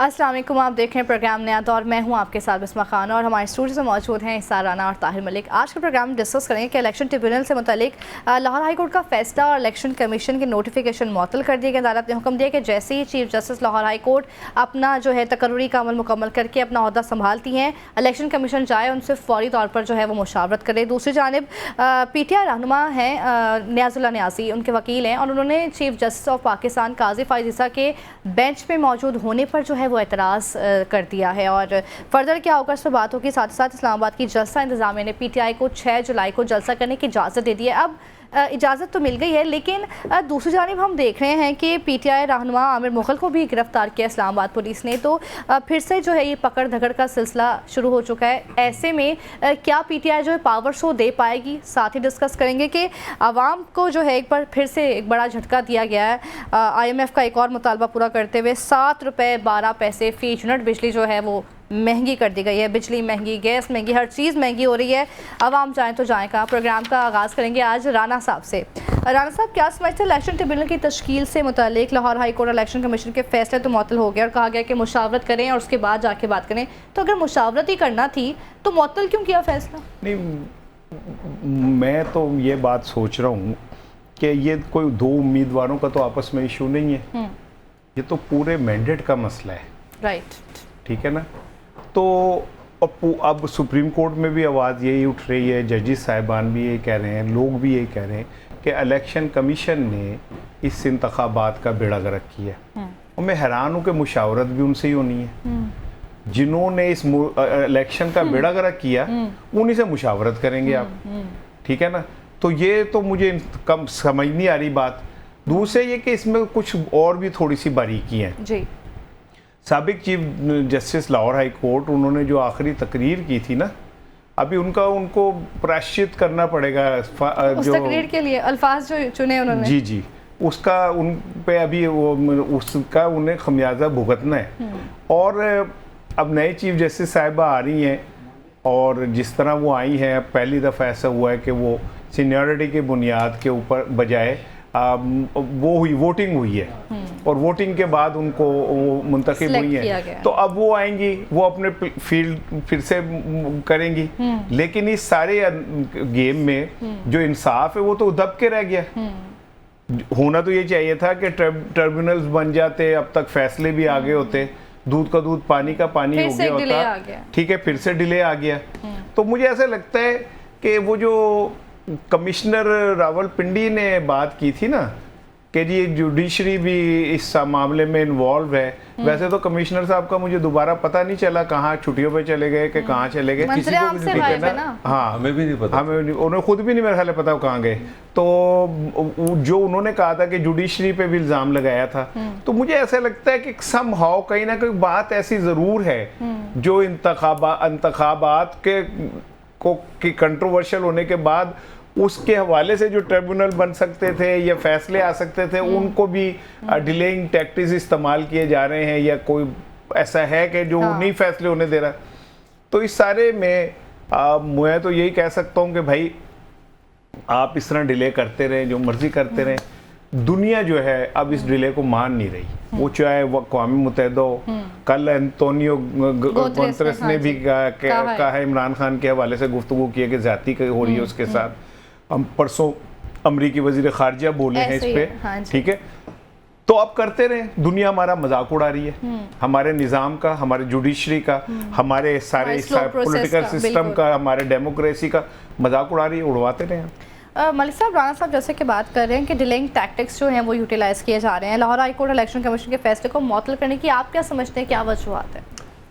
अस्सलाम वालेकुम, आप देख रहे हैं प्रोग्राम नया दौर। मैं हूं आपके साथ बिस्मा खान और हमारे स्टूडियो में मौजूद हैं इसार राना और ताहिर मलिक। आज के प्रोग्राम में डिस्कस करेंगे कि इलेक्शन ट्रिब्यूनल से मुतालिक लाहौर हाई कोर्ट का फैसला और इलेक्शन कमीशन की नोटिफिकेशन मुअत्तल कर दिए गए। अदालत ने हुक्म दिया कि जैसे ही chief justice Lahore high court अपना जो है तकर्री का अमल मुकम्मल करके अपना अहदा संभालती हैं, इलेक्शन कमीशन जाए उनसे फौरी तौर पर जो है वो मुशावरत करे। दूसरी जानब PTI रहनुमा हैं नियाजुल्लाह नियाज़ी, उनके वकील हैं और उन्होंने चीफ जस्टिस ऑफ पाकिस्तान काजी फ़ाइज़ ईसा के बेंच पे मौजूद होने पर जो है वो एतराज़ कर दिया है। और फर्दर क्या होगा इस पर बात होगी। साथ ही साथ इस्लामाबाद की जलसा इंतज़ामिया ने PTI को 6 जुलाई को जलसा करने की इजाज़त दे दी है। अब इजाज़त तो मिल गई है, लेकिन दूसरी जानिब हम देख रहे हैं कि PTI रहनुमा आमिर मुग़ल को भी गिरफ्तार किया इस्लामाबाद पुलिस ने। तो फिर से जो है ये पकड़ धकड़ का सिलसिला शुरू हो चुका है। ऐसे में क्या PTI जो है पावर शो दे पाएगी? साथ ही डिस्कस करेंगे कि आवाम को जो है एक बार फिर से एक बड़ा झटका दिया गया है। IMF का एक और मुतालबा पूरा करते हुए 7 रुपये 12 पैसे फ़ी यूनिट बिजली जो है वो महंगी कर दी गई है। बिजली महंगी, गैस महंगी, हर चीज़ महंगी हो रही है। आवाम जाएँ तो जाएँ कहाँ। प्रोग्राम का आगाज़ करेंगे आज राना साहब से। राना साहब, क्या समझते हैं इलेक्शन ट्रिब्यूनल की तश्कील से मुतालिक Lahore high court election commission के फैसले तो मुअत्तल हो गए और कहा गया कि मुशावरत करें और उसके बाद जाके बात करें। तो अगर मुशावरत ही करना थी तो मुअत्तल क्यों किया फैसला? नहीं, मैं तो ये बात सोच रहा हूँ कि ये कोई दो उम्मीदवारों का तो आपस में इशू नहीं है, ये तो पूरे मैंडेट का मसला है। राइट, ठीक है ना। तो अब सुप्रीम कोर्ट में भी आवाज़ यही उठ रही है, जजेस साहिबान भी यही कह रहे हैं, लोग भी यही कह रहे हैं कि इलेक्शन कमीशन ने इस इंतखाबात का बेड़ा गर्क किया। और मैं हैरान हूँ कि मुशावरत भी उनसे ही होनी है। जिन्होंने इस इलेक्शन का बेड़ा गर्क किया उन्हीं से मुशावरत करेंगे आप, ठीक है ना। तो ये तो मुझे कम समझ नहीं आ रही बात। दूसरे ये कि इसमें कुछ और भी थोड़ी सी बारीकी हैं जी। साबिक chief justice Lahore high court, उन्होंने जो आखिरी तकरीर की थी ना, अभी उनको प्रायश्चित करना पड़ेगा उस तकरीर के लिए अल्फाज जो चुने उन्होंने। जी, उसका उन पे अभी उसका उन्हें खमियाजा भुगतना है। और अब नए चीफ जस्टिस साहिबा आ रही हैं और जिस तरह वो आई हैं, पहली दफ़ा ऐसा हुआ है कि वो सीनियरिटी के बुनियाद के ऊपर बजाय वो हुई, वोटिंग हुई है और वोटिंग के बाद उनको मुंतखब हुई है। तो अब वो आएंगी, वो अपने फील्ड फिर से करेंगी। लेकिन इस सारे गेम में जो इंसाफ है वो तो दब के रह गया। होना तो ये चाहिए था कि ट्रिब्यूनल्स बन जाते, अब तक फैसले भी आगे होते, दूध का दूध पानी का पानी हो गया होता। ठीक है, फिर से डिले आ गया। तो मुझे ऐसा लगता है कि वो जो कमिश्नर रावलपिंडी ने बात की थी ना कि जी जुडिशरी भी इस मामले में इन्वॉल्व है। वैसे तो कमिश्नर साहब का मुझे दोबारा पता नहीं चला, कहाँ छुट्टियों पे चले गए कि कहाँ चले गए, किसी को भी नहीं पता ना। हाँ, हमें भी नहीं पता, उन्हें खुद भी नहीं मेरे ख्याल पता कहाँ गए। तो जो उन्होंने कहा था कि जुडिशरी पे भी इल्ज़ाम लगाया था, तो मुझे ऐसा लगता है कि समहाउ कहीं ना कहीं बात ऐसी ज़रूर है जो इंतखाबात के कंट्रोवर्शियल होने के बाद उसके हवाले से जो ट्रिब्यूनल बन सकते थे या फैसले आ सकते थे, उनको भी डिलेइंग टैक्टिक्स इस्तेमाल किए जा रहे हैं, या कोई ऐसा है कि जो नहीं फैसले होने दे रहा। तो इस सारे में मैं तो यही कह सकता हूँ कि भाई आप इस तरह डिले करते रहें, जो मर्जी करते रहें। दुनिया जो है अब इस डिले को मान नहीं रही, वो चाहे वो अक़वाम मुत्तहिदा हो। कल एंटोनियो गुतेरेस ने भी कहा है, इमरान खान के हवाले से गुफ्तगू की है कि ज़्यादती हो रही है उसके साथ। हम परसों अमरीकी वज़ीर ख़ारिजा बोले हैं इस पे, ठीक है। तो अब करते रहे, दुनिया हमारा मजाक उड़ा रही है, हमारे निज़ाम का, हमारे जुडिशरी का, हमारे सारे पॉलिटिकल सिस्टम का, हमारे डेमोक्रेसी का मजाक उड़ा रही है, उड़वाते रहे। मलिक साहब, राना साहब जैसे कि बात कर रहे हैं कि डिलेइंग टैक्टिक्स जो हैं वो यूटिलाइज़ किए जा रहे हैं, Lahore high court election commission के फैसले को मुअत्तल करने की आप क्या समझते हैं, क्या वजूहात है?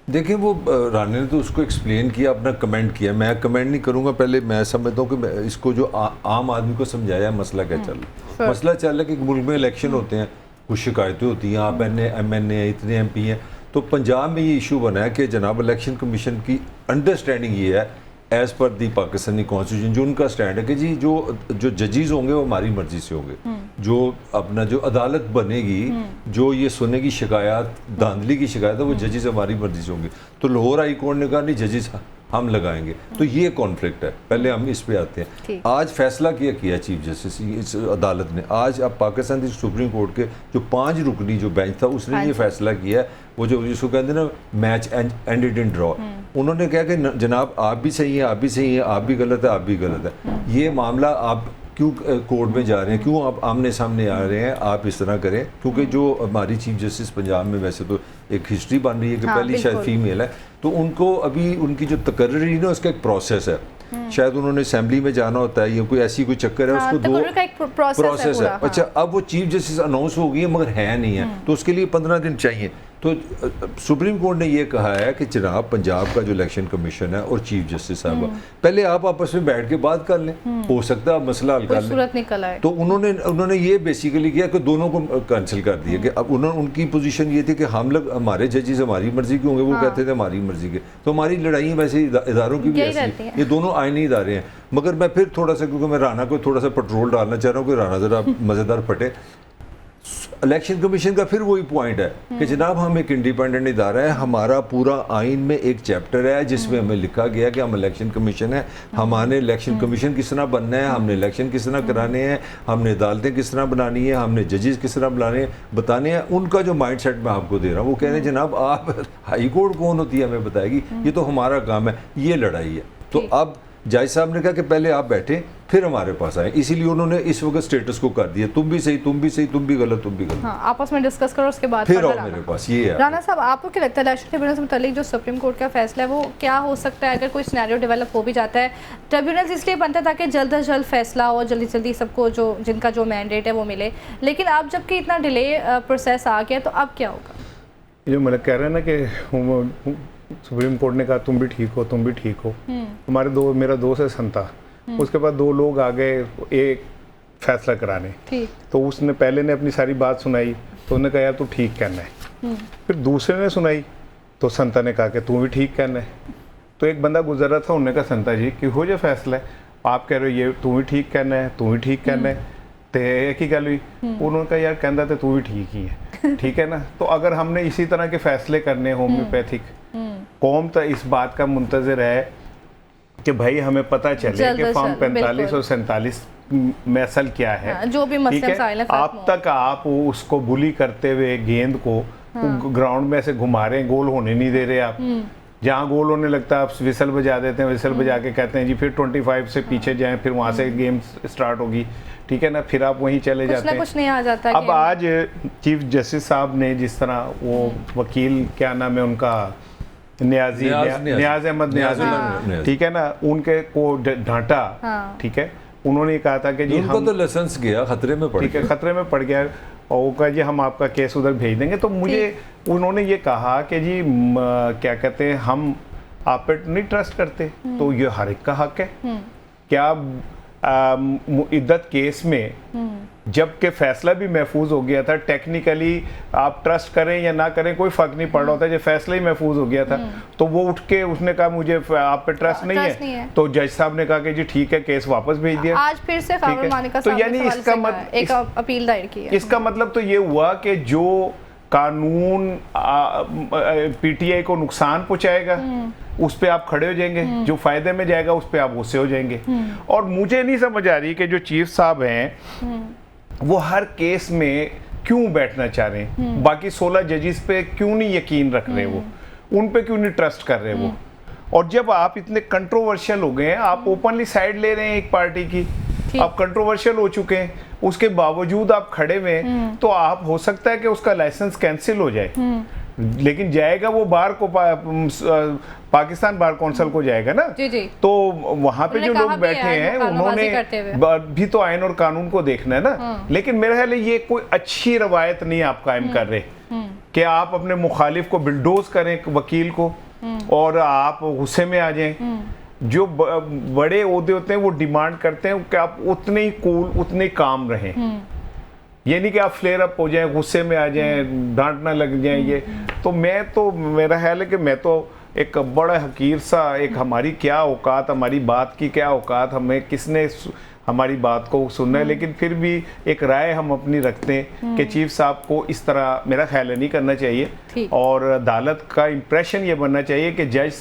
देखिए, वो राना ने तो उसको एक्सप्लेन किया, अपना कमेंट किया। मैं कमेंट नहीं करूँगा। पहले मैं समझता हूँ कि इसको जो आम आदमी को समझाया मसला क्या चल रहा है। मसला चल रहा है कि मुल्क में इलेक्शन होते हैं, कुछ शिकायतें होती हैं, आप MNA इतने MP हैं। तो पंजाब में ये इशू बना है कि जनाब इलेक्शन कमीशन की अंडरस्टैंडिंग ये है, एज़ पर दी पाकिस्तानी कॉन्स्टिट्यूशन, जो उनका स्टैंड है कि जी जो जजेस होंगे वो हमारी मर्जी से होंगे, जो अपना जो अदालत बनेगी, जो ये सुनने की शिकायत, धांधली की शिकायत है, वो जजेस हमारी मर्जी से होंगे। तो लाहौर हाई कोर्ट ने कहा नहीं, जजेस हम लगाएंगे। तो ये कॉन्फ्लिक्ट है। पहले हम इस पे आते हैं। ठीक। आज फैसला किया चीफ जस्टिस इस अदालत ने, आज अब पाकिस्तान की सुप्रीम कोर्ट के जो 5 रुकनी जो बेंच था उसने ये फैसला किया है, वो जो जिसको कहते हैं ना मैच एंडेड इन ड्रॉ, उन्होंने कहा कि जनाब आप भी सही हैं, आप भी सही हैं, आप भी गलत है, आप भी गलत है। ये मामला आप क्यों कोर्ट में जा रहे हैं, क्यों आप आमने सामने आ रहे हैं, आप इस तरह करें। क्योंकि जो हमारी चीफ जस्टिस पंजाब में वैसे तो एक हिस्ट्री बन रही है कि पहली शायद फीमेल है, तो उनको अभी उनकी जो तकर्री ना उसका एक प्रोसेस है, शायद उन्होंने असेंबली में जाना होता है, ये कोई ऐसी कोई चक्कर है, उसको दो प्रोसेस है। अच्छा, अब वो चीफ जस्टिस अनाउंस हो गई है मगर है नहीं है, तो उसके लिए 15 दिन चाहिए। तो सुप्रीम कोर्ट ने ये कहा है कि जनाब पंजाब का जो इलेक्शन कमीशन है और चीफ जस्टिस साहब, पहले आप आपस में बैठ के बात कर लें, हो सकता है मसला हल कर लें। तो उन्होंने ये बेसिकली किया कि दोनों को कैंसिल कर दिया कि अब उनकी पोजीशन ये थी कि हम लोग, हमारे जजेस हमारी मर्जी के होंगे, वो कहते थे हमारी मर्जी के। तो हमारी लड़ाई वैसे इदारों की भी ऐसी, ये दोनों आईनी इदारे हैं। मगर मैं फिर थोड़ा सा, क्योंकि मैं राना को थोड़ा सा पेट्रोल डालना चाह रहा हूँ कि राना ज़रा मज़ेदार फटे। इलेक्शन कमीशन का फिर वही पॉइंट है कि जनाब हम एक इंडिपेंडेंट इदारा है, हमारा पूरा आइन में एक चैप्टर है जिसमें हमें लिखा गया कि हम इलेक्शन कमीशन है, हमारे इलेक्शन कमीशन किस तरह बनना है, हमने इलेक्शन किस तरह कराने हैं, हमने अदालतें किस तरह बनानी है, हमने जजेस किस तरह बताने हैं। उनका जो माइंड सेट मैं आपको दे रहा हूँ, वो कह रहे हैं जनाब आप हाई कोर्ट कौन होती है हमें बताएगी, ये तो हमारा काम है, ये लड़ाई है। तो अब जज साहब ने कहा कि पहले आप बैठे फिर हमारे पास आए, इसीलिए उन्होंने इस वक्त स्टेटस को कर दिया, तुम भी सही, तुम भी सही, तुम भी गलत, तुम भी गलत। हाँ, आपस में डिस्कस करो, उसके बाद फिर आओ मेरे पास। ये है राना साहब, आपको क्या लगता है इलेक्शन ट्रिब्यूनल से मुतालिक जो सुप्रीम कोर्ट का फैसला है वो क्या हो सकता है अगर कोई सिनेरियो डेवलप हो भी जाता है? ट्रिब्यूनल इसलिए बनता है ताकि जल्द अज जल्द फैसला हो, जल्दी जल्दी सबको जो जिनका जो मैंडेट है वो मिले, लेकिन अब जबकि इतना डिले प्रोसेस आ गया तो अब क्या होगा? जो मतलब कह रहे हैं ना कि सुप्रीम कोर्ट ने कहा तुम भी ठीक हो, तुम भी ठीक हो। मेरा दोस्त है संता, उसके बाद 2 लोग आ गए एक फैसला कराने, तो उसने पहले ने अपनी सारी बात सुनाई, तो उन्होंने कहा यार तू ठीक कहना है। फिर दूसरे ने सुनाई तो संता ने कहा कि तू भी ठीक कहना है। तो एक बंदा गुजर रहा था, उन्होंने कहा संता जी कि हो जो फैसला है, आप कह रहे हो ये तू भी ठीक कहना है, तू भी ठीक कहना है, तो एक ही गल हुई। उन्होंने कहा यार कहता तो तू भी ठीक ही है, ठीक है ना। तो अगर हमने इसी तरह के फैसले करने होम्योपैथिक, कौम तो इस बात का मुंतजर है कि भाई हमें पता चले कि फॉर्म 45 और 47 में असल क्या है, जो भी मसले आप तक आप उसको बुली करते हुए गेंद को ग्राउंड में ऐसे घुमा रहे हैं, गोल होने नहीं दे रहे आप। जहाँ गोल होने लगता है आप विसल बजा देते हैं, विसल बजा के कहते हैं जी फिर 25 से पीछे जाएं, फिर वहाँ से गेम स्टार्ट होगी, ठीक है ना, फिर आप वहीं चले जाते हैं। कुछ नहीं आ जाता। अब आज चीफ जस्टिस साहब ने जिस तरह वो वकील, क्या नाम है उनका, नियाज अहमद न्याजी, ठीक है ना, उनके को डांटा, ठीक है, उन्होंने कहा था कि जी उनको तो लाइसेंस गया, खतरे में पड़ गया, ठीक है, खतरे में पड़ गया, और वो कहा जी हम आपका केस उधर भेज देंगे। तो मुझे उन्होंने ये कहा कि जी क्या कहते हैं, हम आप पे नहीं ट्रस्ट करते, तो ये हर एक का हक है। क्या इद्दत केस में जबकि फैसला भी महफूज हो गया था, टेक्निकली आप ट्रस्ट करें या ना करें कोई फर्क नहीं पड़ रहा होता, जब फैसला ही महफूज हो गया था, तो वो उठ के उसने कहा मुझे आप पे ट्रस्ट नहीं है, तो जज साहब ने कहा कि जी ठीक है, केस वापस भेज दिया। आज फिर से खबर मानिका तो यानी इसका एक अपील दायर की है। इसका मतलब तो ये हुआ कि जो कानून पीटीआई को नुकसान पहुंचाएगा उस पे आप खड़े हो जाएंगे, जो फायदे में जाएगा उस पे आप गुस्से हो जाएंगे। और मुझे नहीं समझ आ रही कि जो चीफ साहब हैं वो हर केस में क्यों बैठना चाह रहे हैं, बाकी 16 जजेस पे क्यों नहीं यकीन रख रहे, वो उन पे क्यों नहीं ट्रस्ट कर रहे वो। और जब आप इतने कंट्रोवर्शियल हो गए हैं, आप ओपनली साइड ले रहे हैं एक पार्टी की, आप कंट्रोवर्शियल हो चुके हैं, उसके बावजूद आप खड़े हुए, तो आप हो सकता है कि उसका लाइसेंस कैंसिल हो जाए, लेकिन जाएगा वो बार को पाकिस्तान बार कौंसिल को जाएगा ना। जी। तो वहां पे जो लोग बैठे हैं उन्होंने भी तो आइन और कानून को देखना है ना। लेकिन मेरा ख्याल है ये कोई अच्छी रवायत नहीं आप कायम कर रहे कि आप अपने मुखालिफ को बिल्डोज करें, वकील को, और आप गुस्से में आ जाएं। जो बड़े ओहदे होते हैं वो डिमांड करते हैं कि आप उतने ही कूल, उतने काम रहें, ये नहीं कि आप फ्लेयर अप हो जाएं, गुस्से में आ जाएं, डांटना लग जाएं। ये तो मेरा ख्याल है कि मैं तो एक बड़ा हकीर सा, एक हमारी क्या औकात, हमारी बात की क्या औकात, हमें किसने हमारी बात को सुनना है, लेकिन फिर भी एक राय हम अपनी रखते हैं कि चीफ साहब को इस तरह मेरा ख्याल है नहीं करना चाहिए, और अदालत का इंप्रेशन ये बनना चाहिए कि जज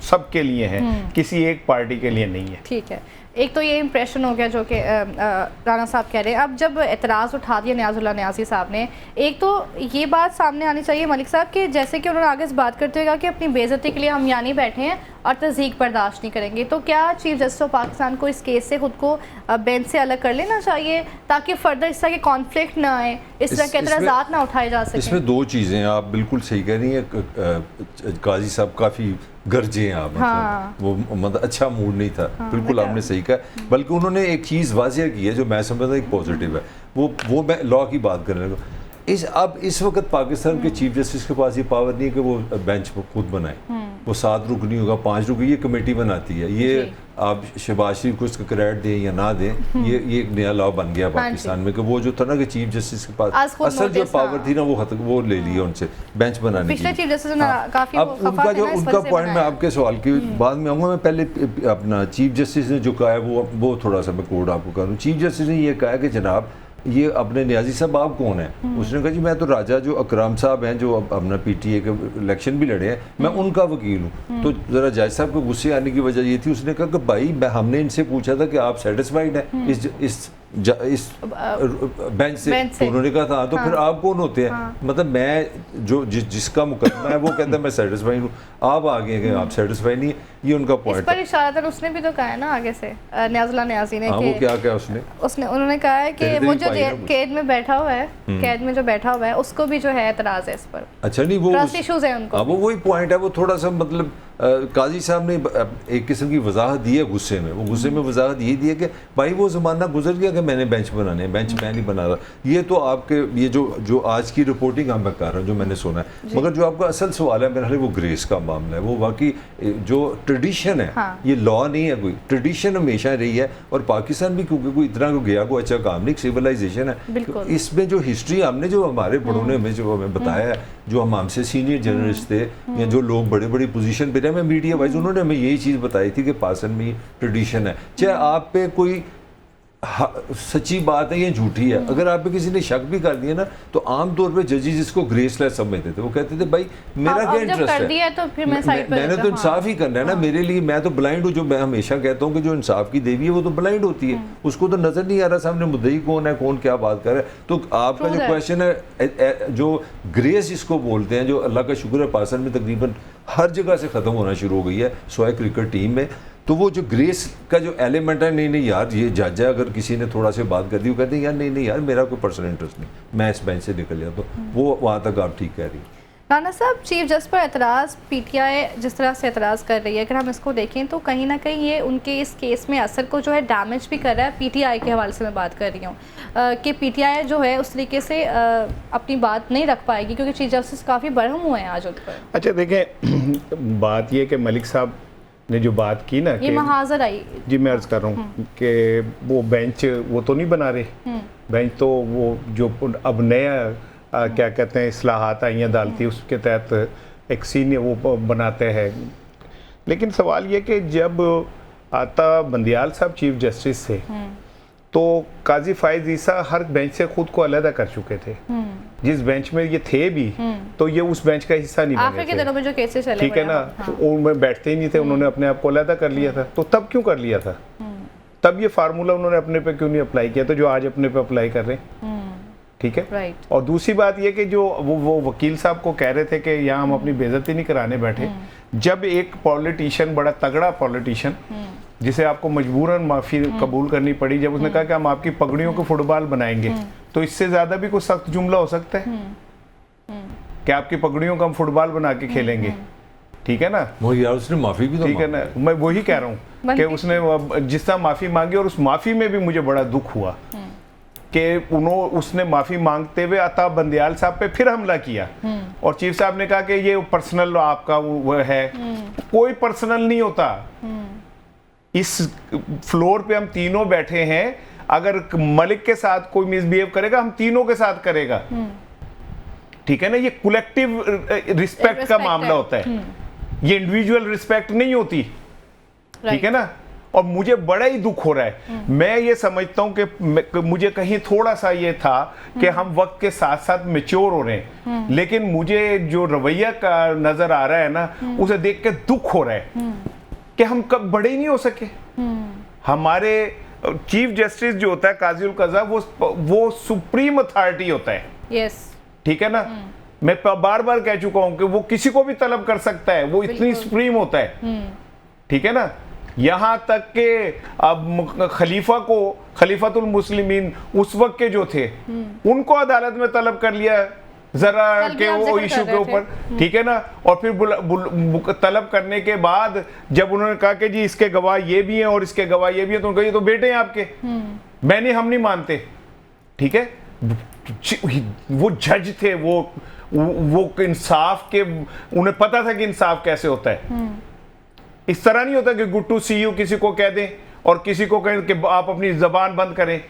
सबके लिए है, किसी एक पार्टी के लिए नहीं है। ठीक है, एक तो ये इम्प्रेशन हो गया जो कि राणा साहब कह रहे हैं। अब जब एतराज़ उठा दिया नियाज़ुल्लाह नियाज़ी साहब ने, एक तो ये बात सामने आनी चाहिए मलिक साहब कि जैसे कि उन्होंने आगे इस बात करते हुए कहा कि अपनी बेइज्जती के लिए हम यहाँ नहीं बैठे हैं और तज़ीक बर्दाश्त नहीं करेंगे, तो क्या चीफ जस्टिस ऑफ पाकिस्तान को इस केस से खुद को बेंच से अलग कर लेना चाहिए ताकि फर्दर इस तरह के कॉन्फ्लिक्ट ना आए, इस तरह के एतराज़ात ना उठाए जा सकें? इसमें दो चीज़ें, आप बिल्कुल सही कह रही हैं। काजी साहब काफ़ी गरजे हैं आप, हाँ। वो मतलब अच्छा मूड नहीं था। हाँ, बिल्कुल आपने सही कहा। बल्कि उन्होंने एक चीज़ वाज़ेह की है जो मैं समझता एक पॉजिटिव है, वो मैं लॉ की बात करने लगा। अब इस वक्त पाकिस्तान के चीफ जस्टिस के पास ये पावर नहीं है कि वो बेंच खुद बनाए, वो 7 रुक नहीं होगा, 5 रुक, ये कमेटी बनाती है। ये आप शहबाज शरीफ को इसका क्रेडिट दें या ना दें, ये एक नया लॉ बन गया पाकिस्तान में कि वो जो था ना कि चीफ जस्टिस के पास असल जो पावर थी ना वो ले लिया उनसे बेंच बनाने की। अब उनका पॉइंट मैं आपके सवाल के बाद में आऊँगा। मैं पहले अपना चीफ जस्टिस ने जो कहा है वो थोड़ा सा मैं कोड आपको करूँ। चीफ जस्टिस ने ये कहा कि जनाब ये अपने नियाजी साहब आप कौन है? उसने कहा जी मैं तो राजा जो अकराम साहब हैं जो अपना पीटीए के इलेक्शन भी लड़े हैं, मैं उनका वकील हूँ। तो ज़रा जज साहब को गुस्से आने की वजह ये थी, उसने कहा कि भाई हमने इनसे पूछा था कि आप सेटिस्फाइड हैं इस बेंच से? तो उन्होंने कहा था तो फिर आप कौन होते हैं? मतलब मैं जो जिसका मुकदमा है वो कहता है मैं सेटिस्फाइड हूँ, आप आगे हैं आप सेटिस्फाइड नहीं है, ये उनका पॉइंट है। इशारा उसने भी तो कहा है ना आगे से नियाज़ुल्लाह नियाज़ी ने, वो क्या कहा उन्होंने कहा है कि वो जो कैद में बैठा हुआ है, कैद में जो बैठा हुआ है उसको भी जो है एतराज है इस पर। अच्छा नहीं, वो ट्रस्ट इश्यूज है उनको। वो वही पॉइंट है, वो थोड़ा सा मतलब काजी साहब ने एक किस्म की वजाहत दी है गुस्से में। वो गुस्से में वजाहत यही दी है कि भाई वो ज़माना गुजर गया कि मैंने बेंच बनाने, बेंच मैं नहीं बना रहा। ये तो आपके ये जो आज की रिपोर्टिंग मैं कर रहा हूँ, जो मैंने सुना है, मगर जो आपका असल सवाल है मेरे ख्याल वो ग्रेस का मामला है। वो वाकई जो ट्रेडिशन है, ये लॉ नहीं है, कोई ट्रेडिशन हमेशा रही है। और पाकिस्तान भी क्योंकि कोई इतना गया कोई अच्छा काम नहीं, सिविलाइजेशन है, तो इसमें जो हिस्ट्री हमने जो हमारे बड़ों ने हमें जो हमें बताया है, जो हम हमसे सीनियर जर्नलिस्ट थे या जो लोग बड़े बड़ी पोजीशन पे रहे, मैं मीडिया वाइज, उन्होंने हमें यही चीज़ बताई थी कि पाकिस्तान में ट्रेडिशन है। चाहे आप पे कोई सच्ची बात है या झूठी है, अगर आप पे किसी ने शक भी कर दिया ना, तो आमतौर पे जजेस इसको ग्रेसलेस समझते थे। वो कहते थे भाई मेरा क्या इंटरेस्ट है, तो फिर मैंने तो इंसाफ ही करना है ना, मेरे लिए मैं तो ब्लाइंड हूँ। जो मैं हमेशा कहता हूँ कि जो इंसाफ की देवी है वो तो ब्लाइंड होती है, उसको तो नजर नहीं आ रहा सामने मुद्दई कौन है, कौन क्या बात कर रहा है। तो आपका जो क्वेश्चन है, जो ग्रेस जिसको बोलते हैं, जो अल्लाह का शुक्र है पाकिस्तान में तकरीबन हर जगह से ख़त्म होना शुरू हो गई है स्वाय क्रिकेट टीम में, तो वो जो ग्रेस का जो एलिमेंट है, नहीं यार ये जज है, अगर किसी ने थोड़ा से बात कर दी वो कहते हैं यार नहीं यार मेरा कोई पर्सनल इंटरेस्ट नहीं, मैं इस बेंच से निकल गया, तो वो वहाँ तक आप ठीक कह रही हैं। राणा साहब, चीफ जस्टिस पर एतराज़ पीटीआई जिस तरह से एतराज़ कर रही है, अगर हम इसको देखें तो कहीं ना कहीं ये उनके इस केस में असर को जो है डैमेज भी कर रहा है। पीटीआई के हवाले से मैं बात कर रही हूँ कि पीटीआई जो है उस तरीके से अपनी बात नहीं रख पाएगी क्योंकि चीफ जस्टिस काफ़ी बरहम हुए हैं आज उन पर। अच्छा देखें, बात ये कि मलिक साहब ने जो बात की ना, ये महाजर आई जी, मैं अर्ज़ कर रहा हूँ कि वो बेंच वो तो नहीं बना रहे, बेंच तो वो जो अब नया क्या कहते हैं इस्लाहात आई हैं अदालती, उसके तहत एक सीनियर वो बनाते हैं। लेकिन सवाल ये कि जब आता बंदियाल साहब चीफ जस्टिस थे तो काजी फाइज ईसा हर बेंच से खुद को अलग कर चुके थे। जिस बेंच में ये थे भी तो ये उस बेंच का हिस्सा नहीं बने थे। दिनों में जो केसेस चले, ठीक है ना, उनमें बैठते ही नहीं थे, उन्होंने अपने आप को अलग कर लिया था। तो तब क्यों कर लिया था? तब ये फार्मूला उन्होंने अपने पे क्यों नहीं अप्लाई किया? तो जो आज अपने पे अप्लाई कर रहे हैं, ठीक है। और दूसरी बात ये कि जो वो वकील साहब को कह रहे थे कि यहाँ हम अपनी बेइज्जती नहीं कराने बैठे, जब एक पॉलिटिशियन, बड़ा तगड़ा पॉलिटिशियन जिसे आपको मजबूरन माफ़ी कबूल करनी पड़ी, जब उसने कहा कि हम आपकी पगड़ियों को फुटबॉल बनाएंगे, तो इससे ज़्यादा भी कोई सख्त जुमला हो सकता है कि आपकी पगड़ियों को हम फुटबॉल बना के खेलेंगे? ठीक है ना, वो यार उसने माफ़ी भी तो ठीक है ना, मैं वही कह रहा हूँ कि उसने जिस तरह माफ़ी मांगी, और उस माफ़ी में भी मुझे बड़ा दुख हुआ कि उसने माफ़ी मांगते हुए अता बंदियाल साहब पे फिर हमला किया, और चीफ साहब ने कहा कि ये पर्सनल आपका वो है। कोई पर्सनल नहीं होता। इस फ्लोर पे हम तीनों बैठे हैं, अगर मलिक के साथ कोई मिसबिहेव करेगा हम तीनों के साथ करेगा, ठीक है ना। ये कलेक्टिव रिस्पेक्ट का मामला होता है, ये इंडिविजुअल रिस्पेक्ट नहीं होती, ठीक है ना। और मुझे बड़ा ही दुख हो रहा है। मैं ये समझता हूँ कि मुझे कहीं थोड़ा सा ये था कि हम वक्त के साथ साथ मैच्योर हो रहे हैं, लेकिन मुझे जो रवैया का नजर आ रहा है ना, उसे देख के दुख हो रहा है कि हम कब बड़े ही नहीं हो सके। हमारे चीफ जस्टिस जो होता है काजी उल कज़ा, वो सुप्रीम अथॉरिटी होता है। यस, ठीक है ना। मैं बार बार कह चुका हूं कि वो किसी को भी तलब कर सकता है, वो इतनी सुप्रीम होता है। ठीक है ना। यहां तक के अब खलीफतुल मुस्लिमीन उस वक्त के जो थे, उनको अदालत में तलब कर लिया जरा के वो इशू के ऊपर। ठीक है ना। और फिर तलब करने के बाद जब उन्होंने कहा कि जी इसके गवाह ये भी हैं और इसके गवाह ये भी हैं, तो उन्होंने कहा ये तो बेटे हैं आपके, हम नहीं मानते। ठीक है। वो जज थे, वो इंसाफ के, उन्हें पता था कि इंसाफ कैसे होता है। इस तरह नहीं होता कि गुड टू सी यू किसी को कह दें और किसी को कहें कि आप अपनी जबान बंद करें।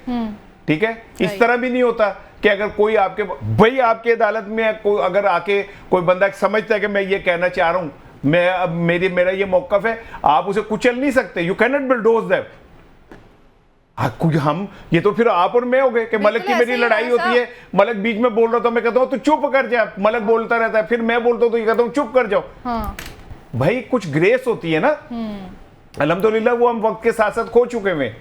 ठीक है। इस तरह भी नहीं होता कि अगर कोई आपके अदालत में कोई अगर आके कोई बंदा समझता है कि मैं ये कहना चाह रहा हूं, मेरा ये मौकफ है, आप उसे कुचल नहीं सकते। You can not bulldoze that. हम ये तो फिर आप और मैं हो गए कि मलक की मेरी लड़ाई होती है, मलक बीच में बोल रहा था, मैं कहता हूं तू चुप कर जा, मलक बोलता रहता है, फिर मैं बोलता हूं तो ये कहता हूं चुप कर जाओ। हाँ। भाई कुछ ग्रेस होती है ना। अल्हम्दुलिल्लाह वो हम वक्त के साथ साथ खो चुके हैं,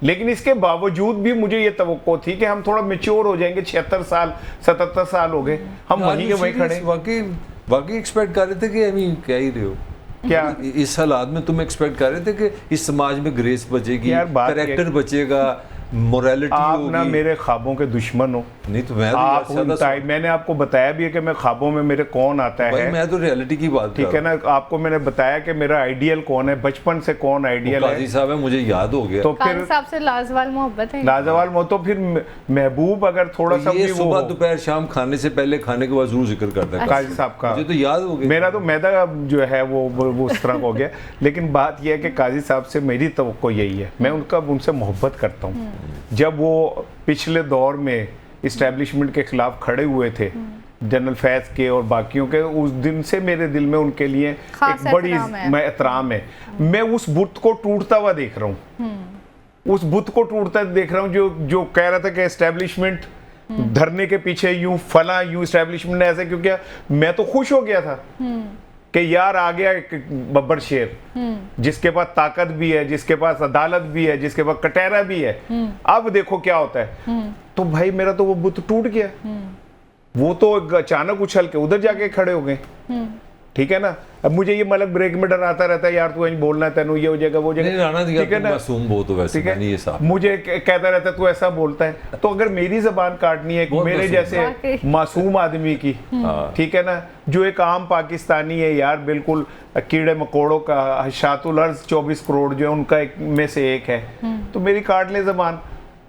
लेकिन इसके बावजूद भी मुझे ये तवक्को थी कि हम थोड़ा मैच्योर हो जाएंगे। 76 साल 77 साल हो गए, हम वहीं के वहीं खड़े। वाकई एक्सपेक्ट कर रहे थे कि अभी कह ही रहे हो क्या इस हालात में तुम एक्सपेक्ट कर रहे थे कि इस समाज में ग्रेस बचेगी, कैरेक्टर बचेगा, मोरालिटी आप होगी? ना मेरे ख्वाबों के दुश्मन हो। नहीं तो मैं मैंने आपको बताया भी है कि मैं ख्वाबों में मेरे कौन आता है। मैं तो रियलिटी की बात, ठीक है ना। आपको मैंने बताया कि मेरा आइडियल कौन है, बचपन से कौन आइडियल है। काजी साहब है, मुझे याद हो गया। तो फिर साहब से लाजवाल मोहब्बत है, लाजवाल मोहब्बत। तो फिर महबूब अगर थोड़ा सा भी सुबह दोपहर शाम खाने से पहले, खाने के बाद जरूर जिक्र करता है काजी साहब का, मुझे तो याद हो गया। मेरा तो मैदा जो है वो उस तरह हो गया। लेकिन बात यह है कि काजी साहब से मेरी तवक्को यही है, मैं उनसे मोहब्बत करता हूँ। जब वो पिछले दौर में इस्टेब्लिशमेंट के खिलाफ खड़े हुए थे, जनरल फैज के और बाकियों के, उस दिन से मेरे दिल में उनके लिए एक बड़ी एहतराम है। मैं उस बुत को टूटता हुआ देख रहा हूँ, उस बुत को टूटता देख रहा हूँ जो कह रहा था कि एस्टेब्लिशमेंट धरने के पीछे यूं एस्टेब्लिशमेंट ने ऐसे क्यों किया। मैं तो खुश हो गया था कि यार आ गया एक बब्बर शेर, जिसके पास ताकत भी है, जिसके पास अदालत भी है, जिसके पास कटहरा भी है। अब देखो क्या होता है। तो भाई मेरा तो वो बुत टूट गया। वो तो अचानक उछल के उधर जाके खड़े हो गए। ठीक है ना। अब मुझे ये मलक ब्रेक में डराता रहता है, यार तू बोलना है, तेनू ये हो जाएगा वो जाएगा। ठीक है ना। मासूम बहुत हो वैसे, ठीक है। मुझे कहता रहता है तू ऐसा बोलता है। तो अगर मेरी जबान काटनी है मेरे जैसे मासूम आदमी की, ठीक है ना, जो एक आम पाकिस्तानी है यार, बिल्कुल कीड़े मकोड़ों का शातुल अर्ज 24 करोड़ जो है उनका में से एक है, तो मेरी काट ले जबान।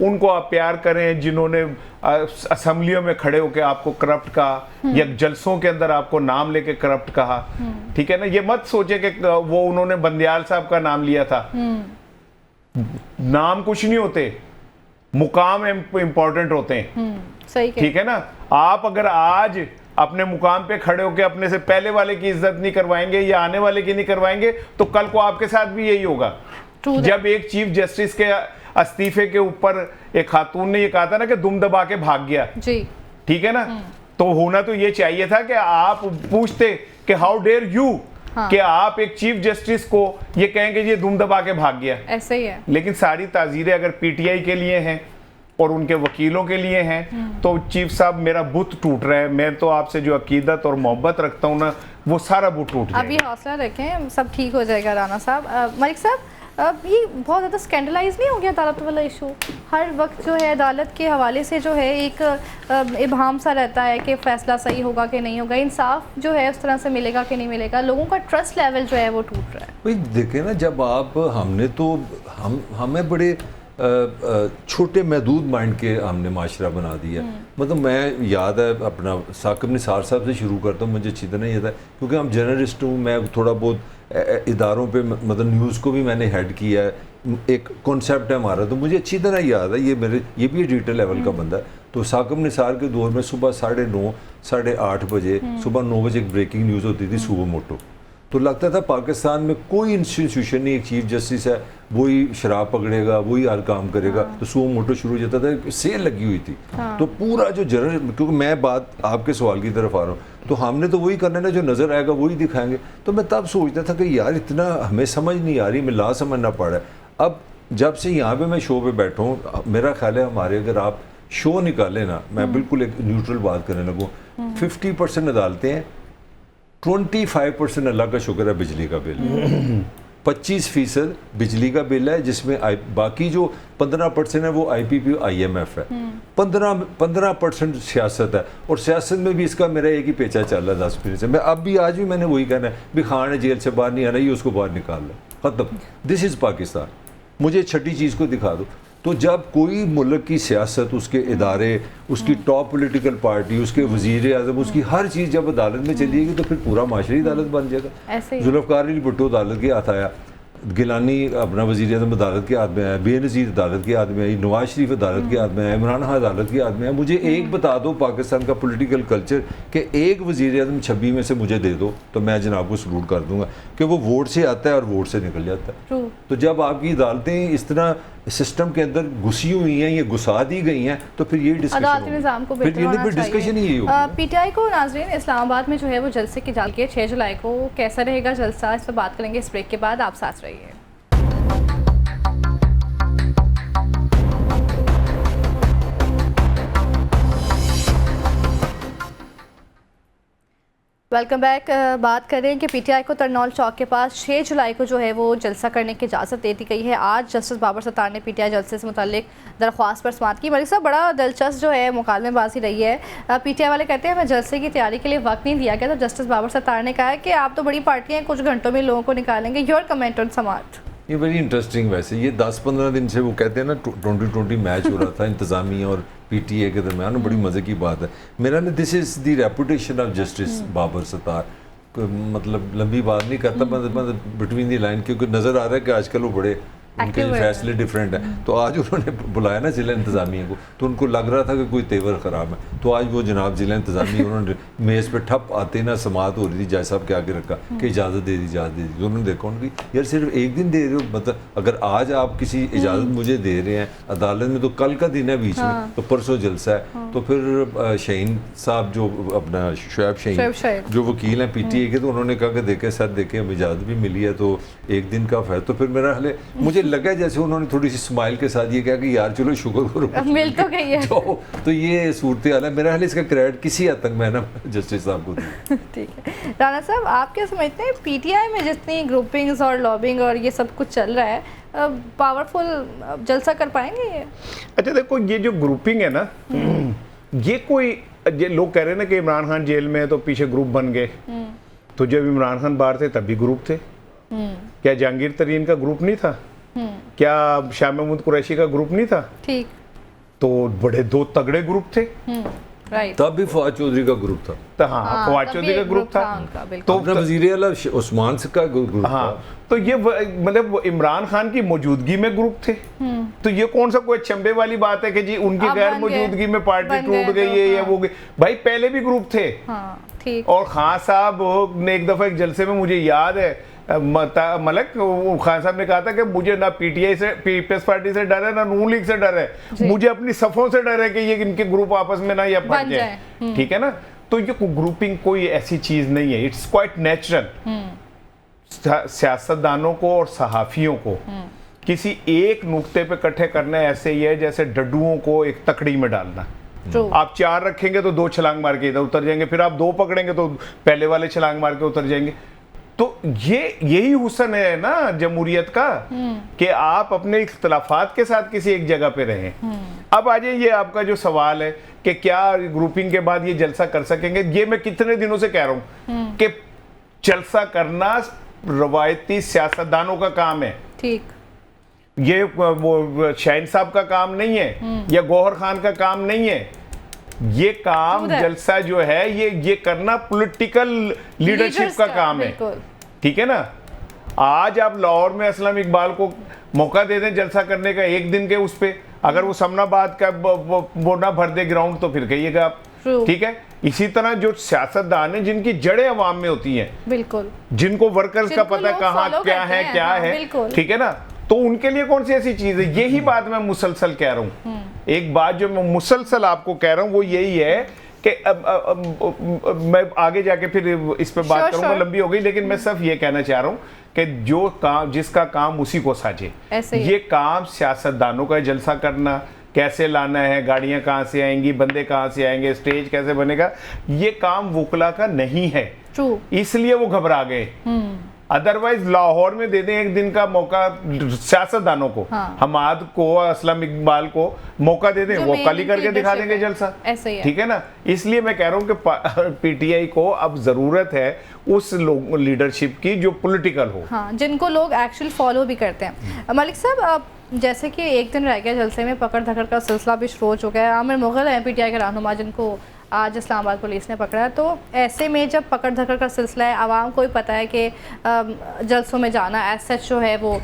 उनको आप प्यार करें जिन्होंने असेंबलियों में खड़े होकर आपको करप्ट कहा या जलसों के अंदर आपको नाम लेके करप्ट कहा। ठीक है ना। ये मत सोचे कि वो उन्होंने बंदियाल साहब का नाम लिया था। नाम कुछ नहीं होते, मुकाम इंपॉर्टेंट होते हैं। सही। ठीक है ना। आप अगर आज अपने मुकाम पे खड़े होकर अपने से पहले वाले की इज्जत नहीं करवाएंगे या आने वाले की नहीं करवाएंगे, तो कल को आपके साथ भी यही होगा। जब एक चीफ जस्टिस के इस्तीफे के ऊपर एक खातून ने ये कहा था ना कि दुम दबा के भाग गया जी। ठीक है ना। तो होना तो ये चाहिए था कि आप पूछते कि हाउ डेयर यू, कि आप एक चीफ जस्टिस को ये कहेंगे ये दुम दबा के भाग गया। ऐसे ही है। लेकिन सारी ताजीरें अगर पीटीआई के लिए हैं और उनके वकीलों के लिए हैं, तो चीफ साहब मेरा बुत टूट रहा है। मैं तो आपसे जो अकीदत और मोहब्बत रखता हूँ ना, वो सारा बुत टूट जाएगा। अभी हौसला रखें, सब ठीक हो जाएगा। राना साहब, मलिक साहब, अब ये बहुत ज़्यादा स्कैंडलाइज नहीं हो गया अदालत वाला इशू? हर वक्त जो है अदालत के हवाले से जो है एक इबहम सा रहता है कि फ़ैसला सही होगा कि नहीं होगा, इंसाफ जो है उस तरह से मिलेगा कि नहीं मिलेगा, लोगों का ट्रस्ट लेवल जो है वो टूट रहा है। भाई देखें ना, जब आप हमें बड़े छोटे महदूद माइंड के हमने माशरा बना दिया। मतलब मैं याद है अपना साकिब निसार साहब से शुरू करता हूँ, मुझे अच्छी तरह याद है क्योंकि हम जर्नलिस्ट हूँ, मैं थोड़ा बहुत इदारों पे मतलब न्यूज़ को भी मैंने हेड किया है, एक कॉन्सेप्ट है हमारा, तो मुझे अच्छी तरह याद है। ये भी डिजिटल लेवल का बंदा है। तो साकिब निसार के दौर में सुबह 9:30 8:30 बजे, सुबह 9 बजे एक ब्रेकिंग न्यूज़ होती थी सुबह मोटो। तो लगता था पाकिस्तान में कोई इंस्टीट्यूशन नहीं, एक चीफ जस्टिस है वही शराब पकड़ेगा, वही हर काम करेगा। तो सो मोटो शुरू हो जाता था, सेल लगी हुई थी। तो पूरा जो जनरल, क्योंकि मैं बात आपके सवाल की तरफ आ रहा हूँ, तो हमने तो वही करना है ना, जो नज़र आएगा वही दिखाएंगे। तो मैं तब सोचता था कि यार इतना हमें समझ नहीं आ रही, मैं ला समझना पड़ रहा है। अब जब से यहाँ पे मैं शो पे बैठा हूँ, मेरा ख्याल है हमारे, अगर आप शो निकालें ना, मैं बिल्कुल एक न्यूट्रल बात करने लगूँ, 50% अदालतें हैं, 25% अल्लाह का शुक्र है बिजली का बिल, 25% बिजली का बिल है, जिसमें बाकी जो 15% है वो IPP IMF है, 15% सियासत है। और सियासत में भी इसका मेरा एक ही पेचा चल रहा है 10 से। मैं अब भी आज भी मैंने वही कहना है भी खान है जेल से बाहर नहीं आना, ये उसको बाहर निकाल लो, ख़त्म। This is Pakistan. मुझे छठी चीज़ को दिखा दो। तो जब कोई मुल्क की सियासत, उसके इदारे, उसकी टॉप पॉलिटिकल पार्टी, उसके वज़ीर आज़म, उसकी हर चीज़ जब अदालत में चलिएगी तो फिर पूरा माशरी अदालत बन जाएगा। जुल्फ़िकार अली भुट्टो अदालत के हाथ आया, गिलानी अपना वज़ीर आज़म अदालत के हाथ में आया, बेनज़ीर अदालत के हाथ में आई, नवाज शरीफ अदालत के हाथ में आया, इमरान खान अदालत के हाथ में आया। मुझे एक बता दो पाकिस्तान का पॉलिटिकल कल्चर कि एक वज़ीर आज़म 26 में से मुझे दे दो तो मैं जनाब को सलूट कर दूंगा कि वो वोट से आता है और वोट से निकल जाता है। तो जब आपकी अदालतें इस तरह सिस्टम के अंदर घुसी हुई हैं, ये घुसा दी गई हैं, तो फिर ये डिस्कशन ही यही होगी। PTI को नाज़रीन इस्लामाबाद में जो है वो जलसे की जाल के 6 जुलाई को कैसा रहेगा जलसा, इस पर बात करेंगे इस ब्रेक के बाद। आप साथ रहिए। Welcome back. बात करें कि PTI को तरनौल चौक के पास 6 जुलाई को जो है वो जलसा करने की इजाज़त दे दी गई है। आज जस्टिस बाबर सत्तार ने PTI जलसे से मुतालिक दरख्वास्त पर समाअत की। मलिक साहब, बड़ा दिलचस्प जो है मुकालमेबाजी रही है। PTI वाले कहते हैं हमें जलसे की तैयारी के लिए वक्त नहीं दिया गया, तो जस्टिस बाबर सत्तार ने कहा है कि आप तो बड़ी पार्टियाँ कुछ घंटों में लोगों को निकालेंगे। योर कमेंट ऑन समाअत? ये बड़ी इंटरेस्टिंग, वैसे ये 10-15 दिन से वो कहते हैं ना 2020 मैच हो रहा था इंतज़ामिया और PTA के दरमियान, बड़ी मज़े की बात है। मेरा ना this is the reputation of justice Babar Sattar. मतलब लंबी बात नहीं करता, मतलब बिटवीन द लाइन, क्योंकि नज़र आ रहा है कि आजकल वो बड़े उनके फैसले डिफरेंट हैं। तो आज उन्होंने बुलाया ना जिला इंतज़ामिया को, तो उनको लग रहा था कि कोई तेवर ख़राब है। तो आज वो जनाब जिला इंतज़ामिया उन्होंने मेज़ पे ठप आते ना समाअत हो रही थी, जज साहब के आगे रखा कि इजाज़त दे दी, इजाज़त दे दी। तो उन्होंने देखा उनकी, यार सिर्फ एक दिन दे रहे हो, मतलब अगर आज आप किसी इजाज़त मुझे दे रहे हैं अदालत में, तो कल का दिन है बीच में, तो परसों जलसा है। तो फिर शहीन साहब जो अपना शुएब शहीन जो वकील हैं PTA के, तो उन्होंने कहा कि देखें सर, देखें हमें इजाज़त भी मिली है तो एक दिन का है। तो फिर मेरा हाल मुझे लगा जैसे उन्होंने थोड़ी सी स्माइल के साथ ये कहा कि यार चलो शुक्र करो मिल तो गई है। तो ये सूरत हाल है। मेरा हाल इसका क्रेडिट किसी हद तक मैं ना जस्टिस साहब को दूँ। ठीक है राना साहब, आप क्या समझते हैं PTI में जितनी ग्रुपिंग्स और लॉबिंग और ये सब कुछ चल रहा है, पावरफुल जलसा कर पाएंगे ये? अच्छा देखो, ये जो ग्रुपिंग है ना, ये कोई, ये लोग कह रहे हैं ना कि इमरान खान जेल में है तो पीछे ग्रुप बन गए। तो जब इमरान खान बाहर थे तब भी ग्रुप थे। क्या जहांगीर तरीन का ग्रुप नहीं था? क्या शाह महमूद कुरैशी का ग्रुप नहीं था? ठीक। तो बड़े 2 तगड़े ग्रुप थे। तब भी फवाद चौधरी का ग्रुप था। तो हाँ, फवाद चौधरी का ग्रुप था। तो वज़ीर आला उस्मान का ग्रुप था। तो ये मतलब इमरान खान की मौजूदगी में ग्रुप थे। तो ये कौन सा कोई चंबे वाली बात है कि जी उनकी गैर मौजूदगी में पार्टी टूट गई है या वो गई? भाई पहले भी ग्रुप थे। ठीक। और खान साहब ने एक दफा एक जलसे में, मुझे याद है, मलक खान साहब ने कहा था कि मुझे ना PTI से, पीपल्स पार्टी से डर है, ना नून लीग से डर है, मुझे अपनी सफों से डर है कि ये इनके ग्रुप आपस में ना या फट जाए। ठीक है ना? तो ये ग्रुपिंग कोई ऐसी चीज नहीं है, इट्स क्वाइट नेचुरल। सियासतदानों को और सहाफियों को किसी एक नुक्ते पे इकट्ठे करना ऐसे ही है जैसे डड्डुओं को एक तकड़ी में डालना। आप 4 रखेंगे तो 2 छलांग मार के इधर उतर जाएंगे, फिर आप 2 पकड़ेंगे तो पहले वाले छलांग मार के उतर जाएंगे। तो यही हुस्न है ना जमहूरियत का, कि आप अपने इख्तलाफात के साथ किसी एक जगह पे रहें। अब आ जाइए, आपका जो सवाल है कि क्या ग्रुपिंग के बाद ये जलसा कर सकेंगे, ये मैं कितने दिनों से कह रहा हूं कि जलसा करना रवायती सियासतदानों का काम है। ठीक। ये वो शाहीन साहब का काम नहीं है या गौहर खान का काम नहीं है। ये काम जलसा जो है ये करना पॉलिटिकल लीडरशिप का काम है। ठीक है ना? आज आप लाहौर में असलम इकबाल को मौका दे दें जलसा करने का एक दिन के, उस पे अगर वो समनाबाद का वो ना भर दे ग्राउंड तो फिर कहिएगा आप। ठीक है, इसी तरह जो सियासतदान हैं जिनकी जड़ें अवाम में होती हैं, बिल्कुल, जिनको वर्कर्स का जिनको पता लोग कहाँ follow क्या करते है हैं, क्या हाँ, है, बिल्कुल। ठीक है ना, तो उनके लिए कौन सी ऐसी चीज है, यही बात मैं मुसलसल कह रहा हूँ। एक बात जो मैं मुसलसल आपको कह रहा हूँ वो यही है कि मैं आगे जाके फिर इस पे बात करूंगा, लंबी हो गई, लेकिन मैं सिर्फ ये कहना चाह रहा हूँ कि जो काम जिसका काम उसी को साझे, ये काम सियासतदानों का जलसा करना, कैसे लाना है, गाड़ियां कहाँ से आएंगी, बंदे कहाँ से आएंगे, स्टेज कैसे बनेगा, ये काम वुकला का नहीं है। इसलिए वो घबरा गए। अदरवाइज लाहौर में दे दें एक दिन का मौका सियासतदानों को, हमाद को, असलम इकबाल को मौका दे दें, वो कल ही करके दिखा देंगे जलसा, ठीक है ना। इसलिए मैं कह रहा हूँ कि पीटीआई को अब जरूरत है उस लीडरशिप की जो पॉलिटिकल हो, जिनको लोग एक्चुअल फॉलो भी करते हैं। मलिक साहब, जैसे कि एक दिन रह गया जलसे में, पकड़ धकड़ का सिलसिला भी शुरू हो चुका है। आमिर मुगल है पीटीआई के रहनुमा, जिनको आज इस्लामाबाद पुलिस ने पकड़ा है। तो ऐसे में जब पकड़ धकड़ का सिलसिला है, आवाम को भी पता है कि जलसों में जाना एज सच जो है वो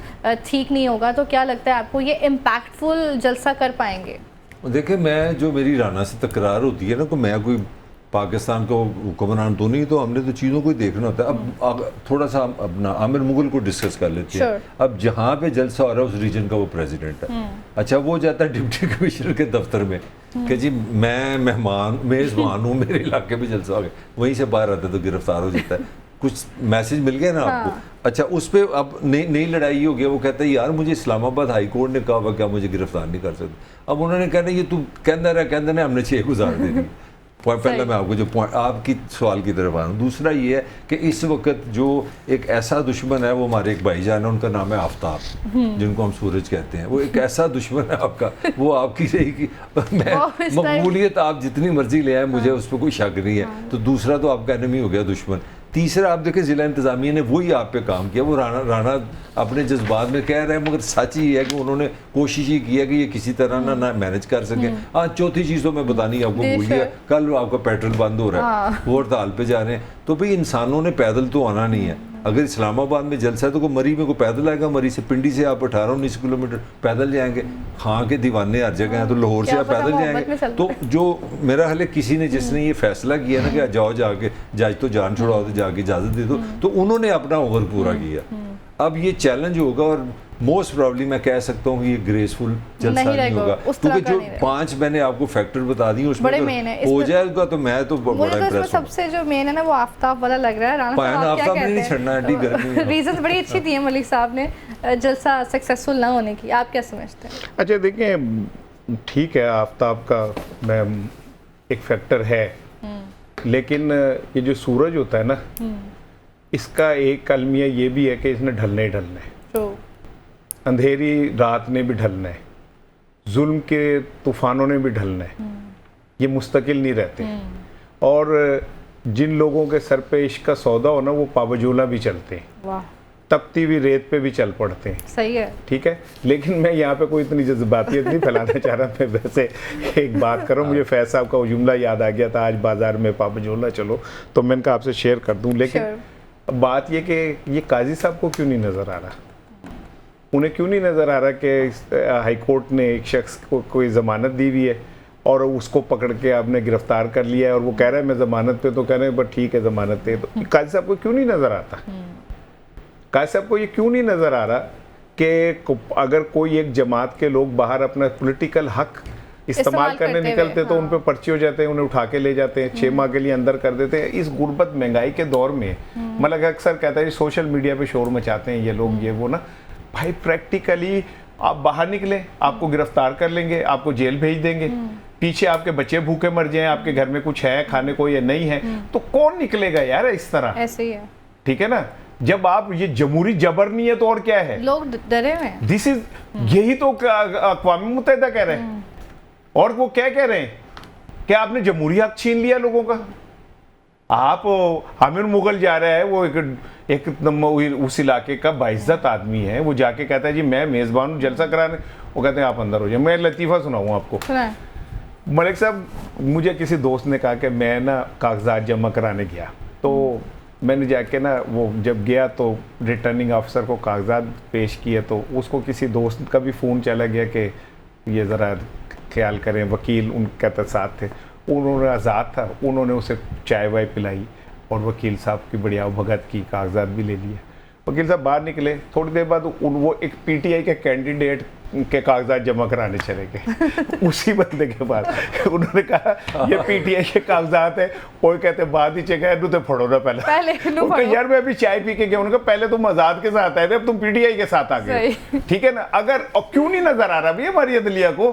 ठीक नहीं होगा, तो क्या लगता है आपको ये इम्पैक्टफुल जलसा कर पाएंगे? देखिए, मैं जो मेरी राना से तकरार होती है ना, कि मैं कोई पाकिस्तान को हुक्मरान तो नहीं, तो हमने तो चीज़ों को ही देखना होता है। अब थोड़ा सा अपना आमिर मुगल को डिस्कस कर लेते हैं। अब जहाँ पे जलसा हो रहा है उस रीजन का वो प्रेसिडेंट है। अच्छा, वो जाता है डिप्टी कमिश्नर के दफ्तर में कि जी मैं मेज़बान हूँ, मेरे इलाके में जलसा हो गया, वहीं से बाहर आता है तो गिरफ्तार हो जाता है। कुछ मैसेज मिल गया ना आपको। अच्छा, उस पर अब नई लड़ाई हो गया। वो कहता है यार मुझे इस्लामाबाद हाई कोर्ट ने कहा क्या मुझे गिरफ्तार नहीं कर सकते। अब उन्होंने कहना ये तू कहना रहा, हमने 6 गुजार दे दी। पहले मैं आपको जो पॉइंट आपकी सवाल की तरफ आ रहा हूँ। दूसरा ये है कि इस वक्त जो एक ऐसा दुश्मन है, वो हमारे एक भाईजान है, उनका नाम है आफ्ताब, जिनको हम सूरज कहते हैं। वो एक ऐसा दुश्मन है आपका, वो आपकी रहेगी। मैं मकबूलियत आप जितनी मर्जी ले आए, मुझे उस पर कोई शक नहीं है। तो दूसरा तो आपका एनिमी हो गया दुश्मन। तीसरा, आप देखें ज़िला इंतज़ामिया ने वही आप पे काम किया। वो राना अपने जज्बात में कह रहे हैं, मगर सच ही है कि उन्होंने कोशिश ही की है कि ये किसी तरह ना मैनेज कर सके। हाँ, चौथी चीज़ तो मैं बतानी आपको भूल गया, कल आपका पेट्रोल बंद हो रहा है, वो हड़ताल पे जा रहे हैं। तो भाई इंसानों ने पैदल तो आना नहीं है। अगर इस्लामाबाद में जलसा है तो मरी में को पैदल आएगा, मरी से पिंडी से आप 18-19 किलोमीटर पैदल जाएंगे। खां के दीवाने हर जगह हैं, तो लाहौर से आप पैदल जाएंगे। तो जो मेरा हाल है, किसी ने जिसने ये फैसला किया ना कि जाओ जाके जज तो जान छुड़ाओ, तो जाके इजाज़त दे दो, तो उन्होंने अपना ओवर पूरा किया। अब ये चैलेंज होगा और मोस्ट प्रॉब्ली मैं कह सकता हूँ ये ग्रेसफुल जलसा नहीं होगा, क्योंकि जो 5 मैंने आपको फैक्टर बता दी उसमें हो जाएगा। तो मैं तो बड़ा इंप्रेस हूं। सबसे जो मेन है ना वो आफ्ताब वाला लग रहा है। राना साहब क्या कहते हैं? छड़ना है, गर्मी रीजन बड़ी अच्छी दी है मलिक साहब ने जलसा सक्सेसफुल ना होने की, आप क्या समझते हैं? अच्छा देखिए, ठीक है, आफ्ताब का मैं एक फैक्टर है, लेकिन ये जो सूरज होता है ना, इसका एक अलमिया ये भी है कि इसने ढलना ही ढलना है। अंधेरी रात ने भी ढलना है, जुल्म के तूफानों ने भी ढलना है। ये मुस्तकिल नहीं रहते। और जिन लोगों के सर पे इश्क का सौदा हो ना, वो पाबजूला भी चलते हैं, तपती हुई रेत पे भी चल पड़ते हैं। सही है, ठीक है। लेकिन मैं यहाँ पे कोई इतनी जज्बातियत नहीं फैलाना चाह रहा। मैं वैसे एक बात करूँ, मुझे फैज साहब का वो जुमला याद आ गया था, आज बाजार में पाबजूला चलो, तो मैंने कहा आपसे शेयर कर दूँ। लेकिन बात ये कि ये काजी साहब को क्यों नहीं नज़र आ रहा, उन्हें क्यों नहीं नज़र आ रहा कि हाई कोर्ट ने एक शख्स को कोई ज़मानत दी हुई है और उसको पकड़ के आपने गिरफ्तार कर लिया है और वो कह रहा है मैं ज़मानत पे, तो कह रहे हैं बस ठीक है ज़मानत पे। तो काजी साहब को क्यों नहीं नज़र आता? काजी साहब को ये क्यों नहीं नज़र आ रहा कि अगर कोई एक जमात के लोग बाहर अपना पॉलिटिकल हक इस्तेमाल करने निकलते तो उन पर पर्ची हो जाते हैं, उन्हें उठा के ले जाते हैं, 6 माह के लिए अंदर कर देते हैं। इस गुर्बत महंगाई के दौर में मतलब अक्सर कहता है सोशल मीडिया पे शोर मचाते हैं ये लोग, ये वो ना, भाई प्रैक्टिकली आप बाहर निकले, आपको गिरफ्तार कर लेंगे, आपको जेल भेज देंगे, पीछे आपके बच्चे भूखे मर जाएं, आपके घर में कुछ है खाने को या नहीं है, तो कौन निकलेगा यार इस तरह? ऐसे ही है, ठीक है ना। जब आप ये जमहूरी जबर नहीं है तो और क्या है? लोग डरे हुए हैं। दिस इज यही तो अक़वाम मुत्तहिदा कह रहे हैं। और वो क्या कह रहे हैं कि आपने जमहूरी हक छीन लिया लोगों का। आप आमिर मुगल जा रहा है, वो एक उस इलाके का बाइज्जत आदमी है, वो जाके कहता है जी मैं मेज़बान हूँ जलसा कराने, वो कहते हैं आप अंदर हो जाए। मैं लतीफ़ा सुनाऊँ आपको। मलिक साहब, मुझे किसी दोस्त ने कहा कि मैं ना कागजात जमा कराने गया, तो मैंने जाके ना वो जब गया तो रिटर्निंग ऑफिसर को कागजात पेश किए, तो उसको किसी दोस्त का भी फ़ोन चला गया कि ये ज़रा ख्याल करें, वकील उनके साथ थे। उन्होंने आज़ाद था, उन्होंने उसे चाय वाय पिलाई और वकील साहब की बढ़िया भगत की, कागजात भी ले लिए। वकील साहब बाहर निकले, थोड़ी देर बाद वो एक पीटीआई के कैंडिडेट के कागजात जमा कराने चले गए उसी बंदे के बाद। उन्होंने कहा ये पीटीआई के कागजात है, कोई कहते बाद ही चेक है, तो फोड़ो ना पहले यार मैं अभी चाय पी के गया। उन्होंने कहा पहले तुम आजाद के साथ आए थे, अब तुम पीटीआई के साथ आ गए, ठीक है ना। अगर और क्यों नहीं नजर आ रहा भैया हमारी अदलिया को,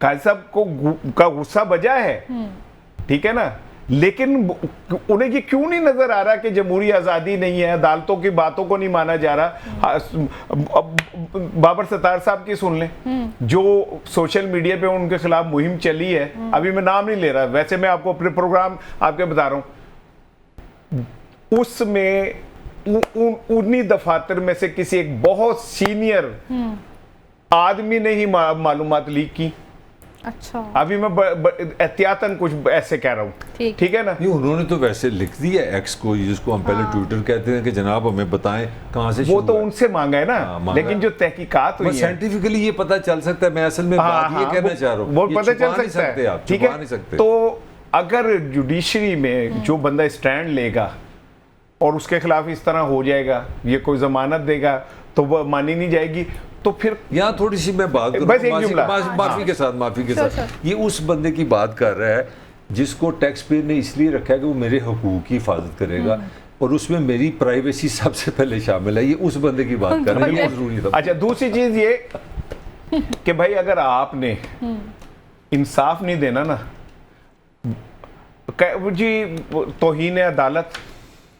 काजी साहब को का गुस्सा बजा है, ठीक है ना, लेकिन उन्हें ये क्यों नहीं नजर आ रहा कि जमहूरी आज़ादी नहीं है, अदालतों की बातों को नहीं माना जा रहा। बाबर सत्तार साहब की सुन लें, जो सोशल मीडिया पे उनके खिलाफ मुहिम चली है, अभी मैं नाम नहीं ले रहा, वैसे मैं आपको अपने प्रोग्राम आपके बता रहा हूं, उसमें उन्हीं दफातर में से किसी एक बहुत सीनियर आदमी ने ही मालूमात लीक की। अच्छा, अभी मैं एहतियातन कुछ ऐसे कह रहा हूँ, ठीक है ना। नहीं, उन्होंने तो वैसे लिख दिया एक्स को, जिसको हम पहले ट्विटर कहते हैं कि जनाब हमें बताएं कहाँ से, वो तो उनसे मांगा है ना, लेकिन जो तहकीकात हुई है साइंटिफिकली ये पता चल सकता है। मैं असल में बात ये कहना चाह रहा हूँ, वो पता चल सकता है, ठीक है। तो अगर जुडिशरी में जो बंदा स्टैंड लेगा और उसके खिलाफ इस तरह हो जाएगा, ये कोई जमानत देगा तो वो मानी नहीं जाएगी। तो फिर यहाँ थोड़ी सी मैं बात माफी के साथ ये उस बंदे की बात कर रहा है जिसको टैक्स पेयर ने इसलिए रखा है कि वो मेरे हकूक की हिफाजत करेगा, और उसमें मेरी प्राइवेसी सबसे पहले शामिल है। ये उस बंदे की बात कर रहा है, जरूरी था। अच्छा, दूसरी चीज ये कि भाई अगर आपने इंसाफ नहीं देना ना जी, तौहीन अदालत,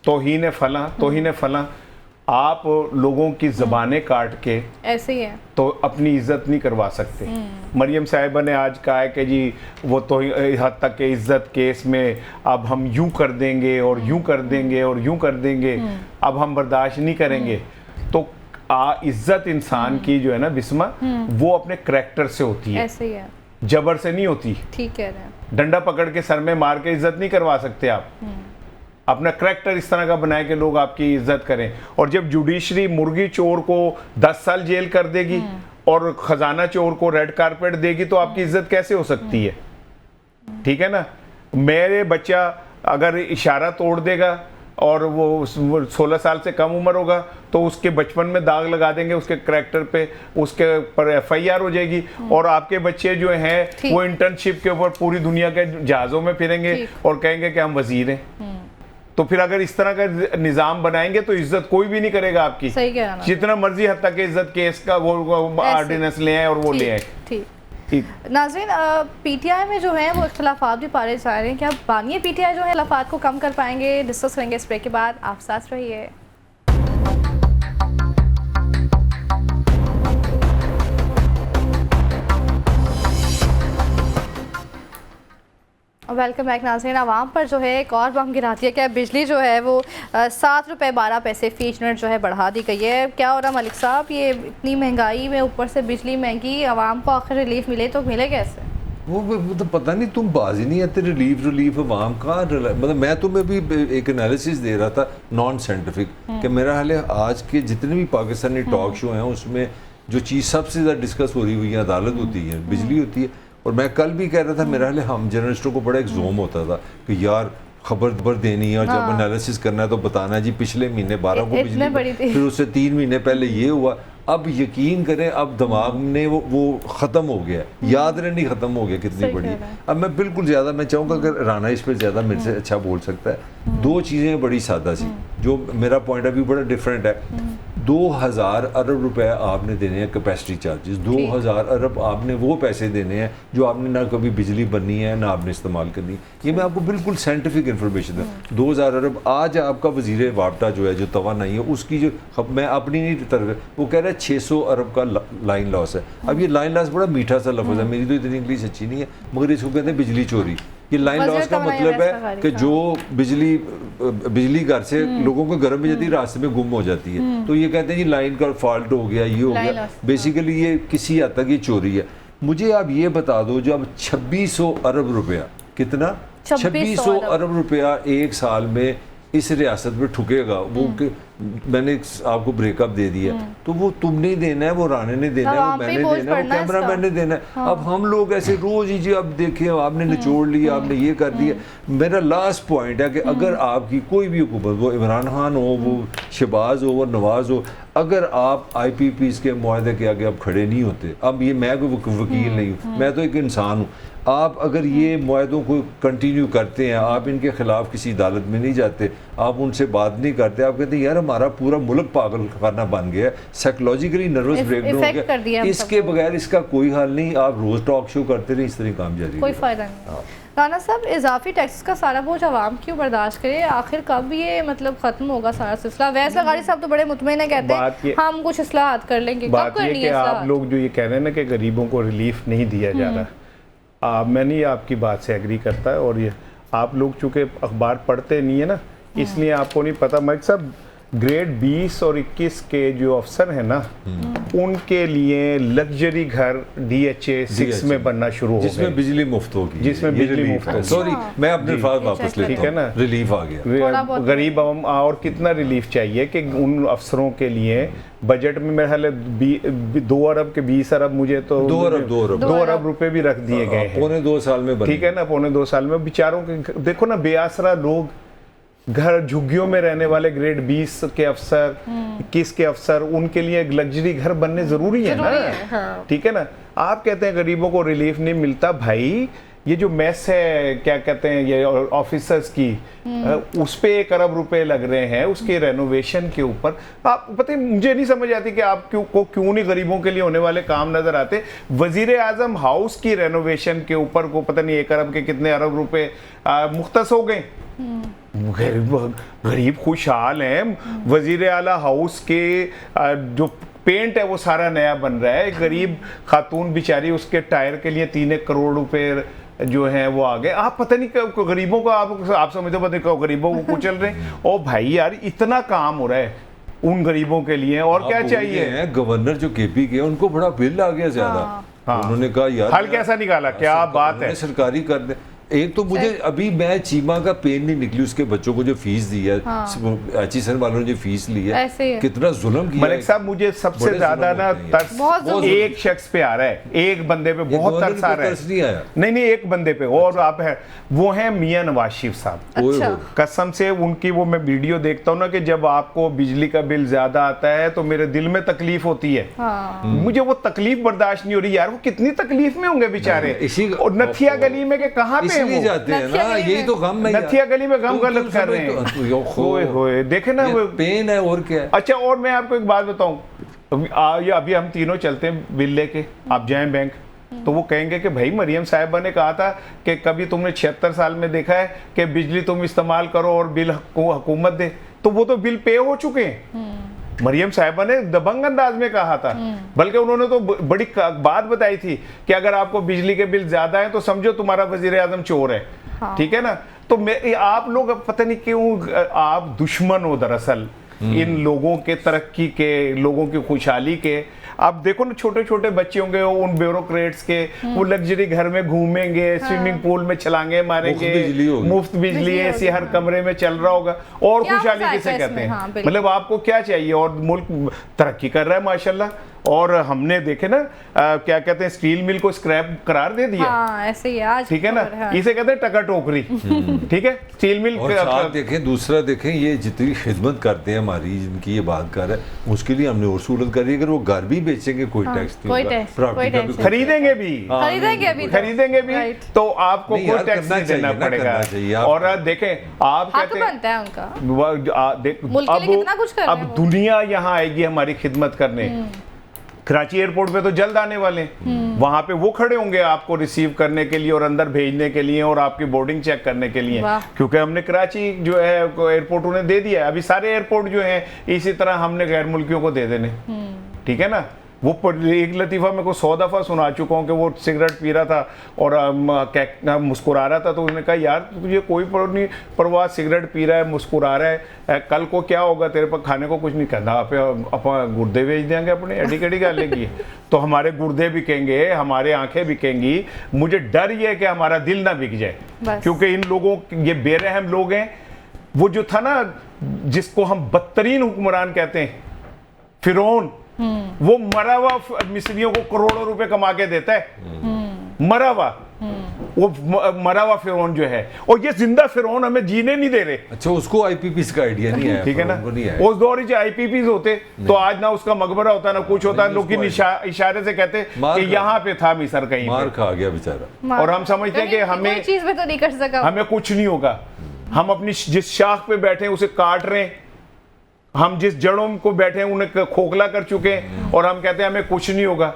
तौहीन फला, आप लोगों की ज़बानें काट के ऐसे ही है तो अपनी इज्जत नहीं करवा सकते। मरियम साहिबा ने आज कहा है कि जी वो तो हद तक के इज्जत केस में अब हम यूं कर देंगे और यूं कर देंगे और यूं कर देंगे, अब हम बर्दाश्त नहीं करेंगे। तो इज्जत इंसान की जो है ना बिस्मा, वो अपने करैक्टर से होती है, ऐसे ही है, जबर से नहीं होती। ठीक कह रहे हैं। डंडा पकड़ के सर में मार के इज्जत नहीं करवा सकते आप। अपना करैक्टर इस तरह का बनाए कि लोग आपकी इज्जत करें। और जब जुडिशरी मुर्गी चोर को 10 साल जेल कर देगी और खजाना चोर को रेड कारपेट देगी, तो आपकी इज्जत कैसे हो सकती है, ठीक है ना। मेरे बच्चा अगर इशारा तोड़ देगा और वो 16 साल से कम उम्र होगा तो उसके बचपन में दाग लगा देंगे उसके करैक्टर पे, उसके पर FIR हो जाएगी। और आपके बच्चे जो हैं वो इंटर्नशिप के ऊपर पूरी दुनिया के जहाज़ों में फिरेंगे और कहेंगे कि हम वजीर हैं। तो फिर अगर इस तरह का निजाम बनाएंगे तो इज्जत कोई भी नहीं करेगा आपकी। सही कह रहा ना। जितना मर्जी हद तक इज्जत केस का वो ऑर्डिनेंस ले आए और वो ले आए। ठीक। नाज़रीन, पीटीआई में जो है वो इख्तलाफात भी पारे जा रहे हैं, क्या बानिए पीटीआई जो है इख्तलाफात को कम कर पाएंगे? डिस्कस करेंगे इस ब्रेक के बाद, आप साथ रहिए। वेलकम बैक नाज़रीन। आवाम पर जो है एक और बम गिराती है, क्या बिजली जो है वो 7 रुपये 12 पैसे फी यूनिट जो है बढ़ा दी गई है। क्या हो रहा मलिक साहब, ये इतनी महंगाई में ऊपर से बिजली महंगी, आवाम को आखिर रिलीफ मिले तो मिले कैसे? वो तो पता नहीं, तुम बाजी नहीं आते। रिलीफ आवाम का, मतलब मैं तुम्हें भी एक एनालिसिस दे रहा था नॉन साइंटिफिक, कि मेरा हाल है आज के जितने भी पाकिस्तानी टॉक शो हैं उसमें जो चीज़ सबसे ज़्यादा डिस्कस हो रही हुई है अदालत होती है, बिजली होती है। और मैं कल भी कह रहा था, मेरा हाल हम जर्नलिस्टों को बड़ा एक जोम होता था कि यार खबर देनी है और जब एनालिसिस करना है तो बताना है जी पिछले महीने 12 को बिजली, फिर उससे 3 महीने पहले ये हुआ। अब यकीन करें, अब दिमाग ने वो ख़त्म हो गया, याद रहनी ख़त्म हो गया कितनी बड़ी। अब मैं बिल्कुल ज़्यादा मैं चाहूँगा अगर राना इस पर ज़्यादा मेरे से अच्छा बोल सकता है। 2 चीज़ें बड़ी सादा सी, जो मेरा पॉइंट ऑफ व्यू बड़ा डिफरेंट है। 2000 अरब रुपए आपने देने हैं कैपेसिटी चार्जेस, 2000 अरब आपने वो पैसे देने हैं जो आपने ना कभी बिजली बननी है ना आपने इस्तेमाल करनी। ये मैं आपको बिल्कुल साइंटिफिक इन्फॉर्मेशन दूँ। 2000 अरब आज आपका वजीर वापटा जो है, जो तवानाई है उसकी, जो मैं अपनी नहीं तरफ, वो कह रहा है 600 अरब का लाइन लॉस है। अब ये लाइन लॉस बड़ा मीठा सा लफ्ज़ है, मेरी तो इतनी इंग्लिश अच्छी नहीं है, मगर इसको कहते हैं बिजली चोरी। ये लाइन लॉस का मतलब है कि जो बिजली घर से लोगों को गर्म में जाती है, रास्ते में गुम हो जाती है, तो ये कहते हैं जी लाइन का फॉल्ट हो गया, ये हो गया। बेसिकली ये किसी हद तक ये चोरी है। मुझे आप ये बता दो, जो अब 2600 अरब रुपया, कितना 2600 अरब रुपया एक साल में इस रियासत में ठुकेगा, वो मैंने आपको ब्रेकअप दे दिया, तो वो तुमने ही देना है, वो राणे ने देना है, वो मैंने देना है, वो कैमरा मैन ने देना है। अब हम लोग ऐसे रोज ही जी अब देखें आपने निचोड़ लिया, आपने ये कर दिया। मेरा लास्ट पॉइंट है कि अगर आपकी कोई भी हुकूमत, वो इमरान खान हो, वो शहबाज हो, वो नवाज हो, अगर आप IPPs के मुआहदे के आगे आप खड़े नहीं होते, अब ये मैं कोई वकील नहीं हूँ, मैं तो एक इंसान हूँ, आप अगर ये मुआहदों को कंटिन्यू करते हैं, आप इनके खिलाफ किसी अदालत में नहीं जाते, आप उनसे बात नहीं करते, आप कहते हैं यार हमारा पूरा मुल्क पागल खाना बन गया है, साइकोलॉजिकली नर्वस ब्रेकडाउन हो गया, इसके बगैर इसका कोई हल नहीं। आप रोज टॉक शो करते रहे, इस तरह काम जारी, कोई फायदा नहीं। राना साहब, इजाफी टैक्स का सारा बोझ आवाम क्यों बर्दाश्त करे? आखिर कब ये मतलब खत्म होगा सारा सिलसिला? वैसे लगारी साहब तो बड़े मुतमईन है, कहते हैं हम कुछ इस्लाहात कर लेंगे। कब करनी है आप लोग जो ये कह रहे हैं ना कि गरीबों को रिलीफ नहीं दिया जा रहा, मैं नहीं आपकी बात से एग्री करता है। और ये आप लोग चूंकि अखबार पढ़ते नहीं है ना, इसलिए आपको नहीं पता। मलिक साहब, ग्रेड 20 और 21 के जो अफसर हैं ना, उनके लिए लग्जरी घर DHA 6 में बनना शुरू हो गए, जिसमें बिजली मुफ्त होगी, जिसमें बिजली मुफ्त होगी। सॉरी, मैं अपने अल्फाज वापस लेता हूं, ठीक है ना, रिलीफ आ गया। गरीब और कितना रिलीफ चाहिए कि उन अफसरों के लिए बजट में मेरे ख्याल 2 अरब के 20 अरब, मुझे तो 2 अरब रुपए भी रख दिए गए हैं पौने 2 साल में। ठीक है ना, पौने 2 साल में बेचारों के देखो ना, बेआसरा लोग, घर झुग्गियों में रहने वाले ग्रेड 20 के अफसर, 21 के अफसर, उनके लिए एक लग्जरी घर बनने जरूरी है ना। हाँ। ठीक है ना, आप कहते हैं गरीबों को रिलीफ नहीं मिलता। भाई ये जो मेस है, क्या कहते हैं ये ऑफिसर्स की, उस पे 1 अरब रुपए लग रहे हैं उसके रेनोवेशन के ऊपर। आप पता है, मुझे नहीं समझ आती कि आप क्यों नहीं गरीबों के लिए होने वाले काम नजर आते। वजीर आजम हाउस की रेनोवेशन के ऊपर को पता नहीं 1 अरब के कितने अरब रुपए मुख्तस हो गए। गरीब खुशहाल हैं। वजीर आला हाउस के जो पेंट है वो सारा नया बन रहा है। गरीब खातून बेचारी, उसके टायर के लिए 3 करोड़ रुपए जो है वो आ गए। आप पता नहीं गरीबों को आप समझते पता नहीं गरीबों को कुचल रहे हैं। ओ भाई यार, इतना काम हो रहा है उन गरीबों के लिए, और क्या चाहिए। गवर्नर जो KP के, उनको बड़ा बिल आ गया ज्यादा। हाँ। उन्होंने कहा यार हल कैसा निकाला, क्या बात है, सरकारी कर दे। एक तो मुझे अभी मैं चीमा का पेन नहीं निकली, उसके बच्चों को जो फीस दी है, HSN वालों ने जो फीस ली है, कितना जुल्म किया। मलिक साहब, मुझे सबसे ज्यादा ना तरस एक शख्स पे आ रहा है, एक बंदे पे बहुत तरस आ रहा है। नहीं, एक बंदे पे, और आप है वो है मियां नवाज शरीफ साहब। अच्छा। कसम से उनकी वो मैं वीडियो देखता हूँ ना कि जब आपको बिजली का बिल ज्यादा आता है तो मेरे दिल में तकलीफ होती है। मुझे वो तकलीफ बर्दाश्त नहीं हो रही यार। वो कितनी तकलीफ में होंगे बेचारे। और नथिया गली में के कहाँ पे इसलिए जाते हैं ना, यही तो गम है। नथिया गली में गम गलत कर रहे हैं। होए देखे ना, वो पेन है और क्या है। अच्छा, और मैं आपको एक बात बताऊं, अभी हम तीनों चलते हैं बिल लेके, आप जाएं बैंक तो वो कहेंगे कि भाई मरियम साहिबा ने कहा था कि कभी तुमने 76 साल में देखा है कि बिजली तुम इस्तेमाल करो और बिल हुकूमत दे। तो वो तो बिल पे हो चुके हैं। मरियम साहिबा ने दबंग अंदाज में कहा था, बल्कि उन्होंने तो बड़ी बात बताई थी कि अगर आपको बिजली के बिल ज्यादा है तो समझो तुम्हारा वजीर आजम चोर है। हाँ। ठीक है ना, तो आप लोग पता नहीं क्यों आप दुश्मन हो दरअसल इन लोगों के तरक्की के, लोगों की खुशहाली के। आप देखो ना, छोटे छोटे बच्चे होंगे उन ब्यूरोक्रेट्स के, वो लग्जरी घर में घूमेंगे, स्विमिंग पूल में छलांगे मारेंगे, मुफ्त बिजली ऐसी हर कमरे में चल रहा होगा। और खुशहाली किसे कहते हैं? मतलब आपको क्या चाहिए? और मुल्क तरक्की कर रहा है माशाल्लाह। और हमने देखे ना क्या कहते हैं, स्टील मिल को स्क्रैप करार दे दिया। ऐसे ही आज, ठीक है ना, इसे कहते हैं टका टोकरी। ठीक है, स्टील मिल। और देखें, दूसरा देखें, ये जितनी खिदमत करते हैं हमारी, जिनकी ये बात कर रहे हैं, उसके लिए हमने और सहूलत करी। अगर वो घर भी बेचेंगे कोई टैक्स नहीं, खरीदेंगे भी तो आपको कोई टैक्स नहीं देना पड़ेगा। और देखें, आप कहते हैं अब दुनिया यहाँ आएगी हमारी खिदमत करने। कराची एयरपोर्ट पे तो जल्द आने वाले हैं, वहां पे वो खड़े होंगे आपको रिसीव करने के लिए और अंदर भेजने के लिए और आपकी बोर्डिंग चेक करने के लिए। क्योंकि हमने कराची जो है एयरपोर्ट उन्हें दे दिया है। अभी सारे एयरपोर्ट जो हैं इसी तरह हमने गैर मुल्कियों को दे देने। ठीक है ना, वो एक लतीफ़ा मैं को 100 दफ़ा सुना चुका हूँ कि वो सिगरेट पी रहा था और मुस्कुरा रहा था। तो उसने कहा यार तुझे कोई परवाह, सिगरेट पी रहा है, मुस्कुरा रहा है, कल को क्या होगा, तेरे पर खाने को कुछ नहीं करना, अपन गुर्दे बेच देंगे अपने, एडी कड़ी गाल लेगी। तो हमारे गुर्दे बिकेंगे, हमारे आंखें बिकेंगी। मुझे डर ये है कि हमारा दिल ना बिक जाए, क्योंकि इन लोगों, ये बेरहम लोग हैं। वो जो था ना जिसको हम बदतरीन हुक्मरान कहते हैं, फिरौन, वो मरा हुआ मिस्रियों को करोड़ों रुपए कमा के देता है, मरा हुआ, वो मरा हुआ फिरौन जो है, और ये जिंदा फिरौन हमें जीने नहीं दे रहे। अच्छा, उसको आईपीपीस का आइडिया नहीं है, ठीक है ना। नहीं है। उस दौर जो आईपीपीस होते तो आज ना उसका मकबरा होता ना कुछ होता, लोग इशारे से कहते कि यहाँ पे था मिस्र कहीं मार पे। खा गया बेचारा। और हम समझते हैं कि हमें कोई चीज में तो नहीं कर सका, हमें कुछ नहीं होगा। हम अपनी जिस शाख पे बैठे हैं उसे काट रहे हैं, हम जिस जड़ों को बैठे हैं उन्हें खोखला कर चुके हैं, और हम कहते हैं हमें कुछ नहीं होगा।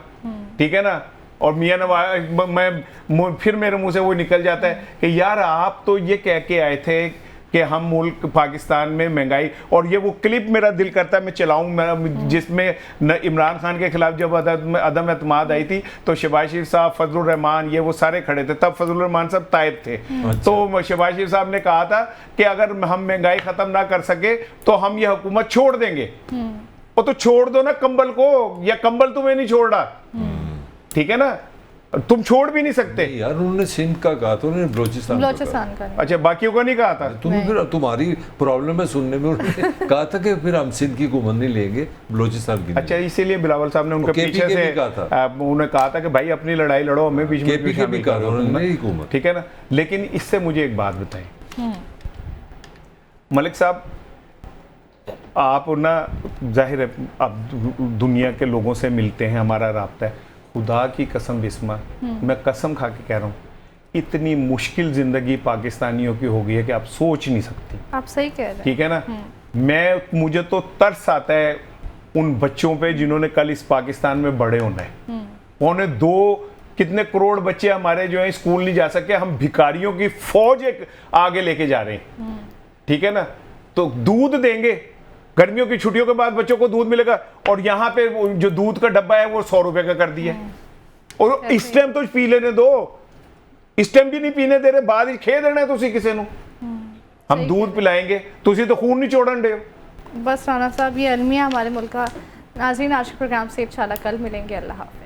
ठीक है ना। और मियां नवाज, मैं फिर मेरे मुंह से वो निकल जाता है कि यार आप तो ये कह के आए थे कि हम मुल्क पाकिस्तान में महंगाई, और ये वो क्लिप मेरा दिल करता है मैं चलाऊं, जिसमें इमरान खान के खिलाफ जब अदम एतमाद आई थी तो शहबाज शरीफ साहब, फजलुर रहमान, ये वो सारे खड़े थे, तब फजलुर रहमान साहब ताइब थे। तो शहबाज शरीफ साहब ने कहा था कि अगर हम महंगाई खत्म ना कर सके तो हम ये हुकूमत छोड़ देंगे। और तो छोड़ दो ना कंबल को, या कंबल तुम्हें नहीं छोड़ रहा, ठीक है ना, तुम छोड़ भी नहीं सकते। यार उन्होंने सिंध का कहा था, उन्होंने बलोचिस्तान का। अच्छा, बाकियों का नहीं कहा था। तुम्हें फिर तुम्हारी प्रॉब्लम है सुनने में। उन्होंने कहा था कि फिर हम सिंध की हुकूमत नहीं लेंगे, बलोचिस्तान की। अच्छा, इसीलिए बिलावल साहब ने उनके पीछे से उन्होंने कहा था कि भाई अपनी लड़ाई लड़ो, हमें बीच में केपी भी कहा उन्होंने, ठीक है ना। लेकिन इससे मुझे एक बात बताएं मलिक साहब, आप ना जाहिर है आप दुनिया के लोगों से मिलते हैं, हमारा राब्ता है, खुदा की कसम बिस्मा, मैं कसम खा के कह रहा हूँ, इतनी मुश्किल जिंदगी पाकिस्तानियों की हो गई है कि आप सोच नहीं सकती। आप सही कह रहे हैं। ठीक है ना। मुझे तो तरस आता है उन बच्चों पे जिन्होंने कल इस पाकिस्तान में बड़े होना है। पौने 2 कितने करोड़ बच्चे हमारे जो है स्कूल नहीं जा सके, हम भिखारियों की फौज एक आगे लेके जा रहे हैं। ठीक है ना। तो दूध देंगे, गर्मियों की छुट्टियों के बाद बच्चों को दूध मिलेगा, और यहाँ पे जो दूध का डब्बा है वो 100 रुपए का कर दिया। और इस टाइम तो पी लेने दो, इस टाइम भी नहीं पीने दे रहे, बाद खे देना है तुसी किसी ਨੂੰ। हम दूध पिलाएंगे, तुसी तो खून नहीं छोड़न दे। बस राना साहब, ये अलमिया हमारे मुल्क का। नाज़रीन, आज के प्रोग्राम से इंशाल्लाह कल मिलेंगे। अल्लाह हाफ़िज़।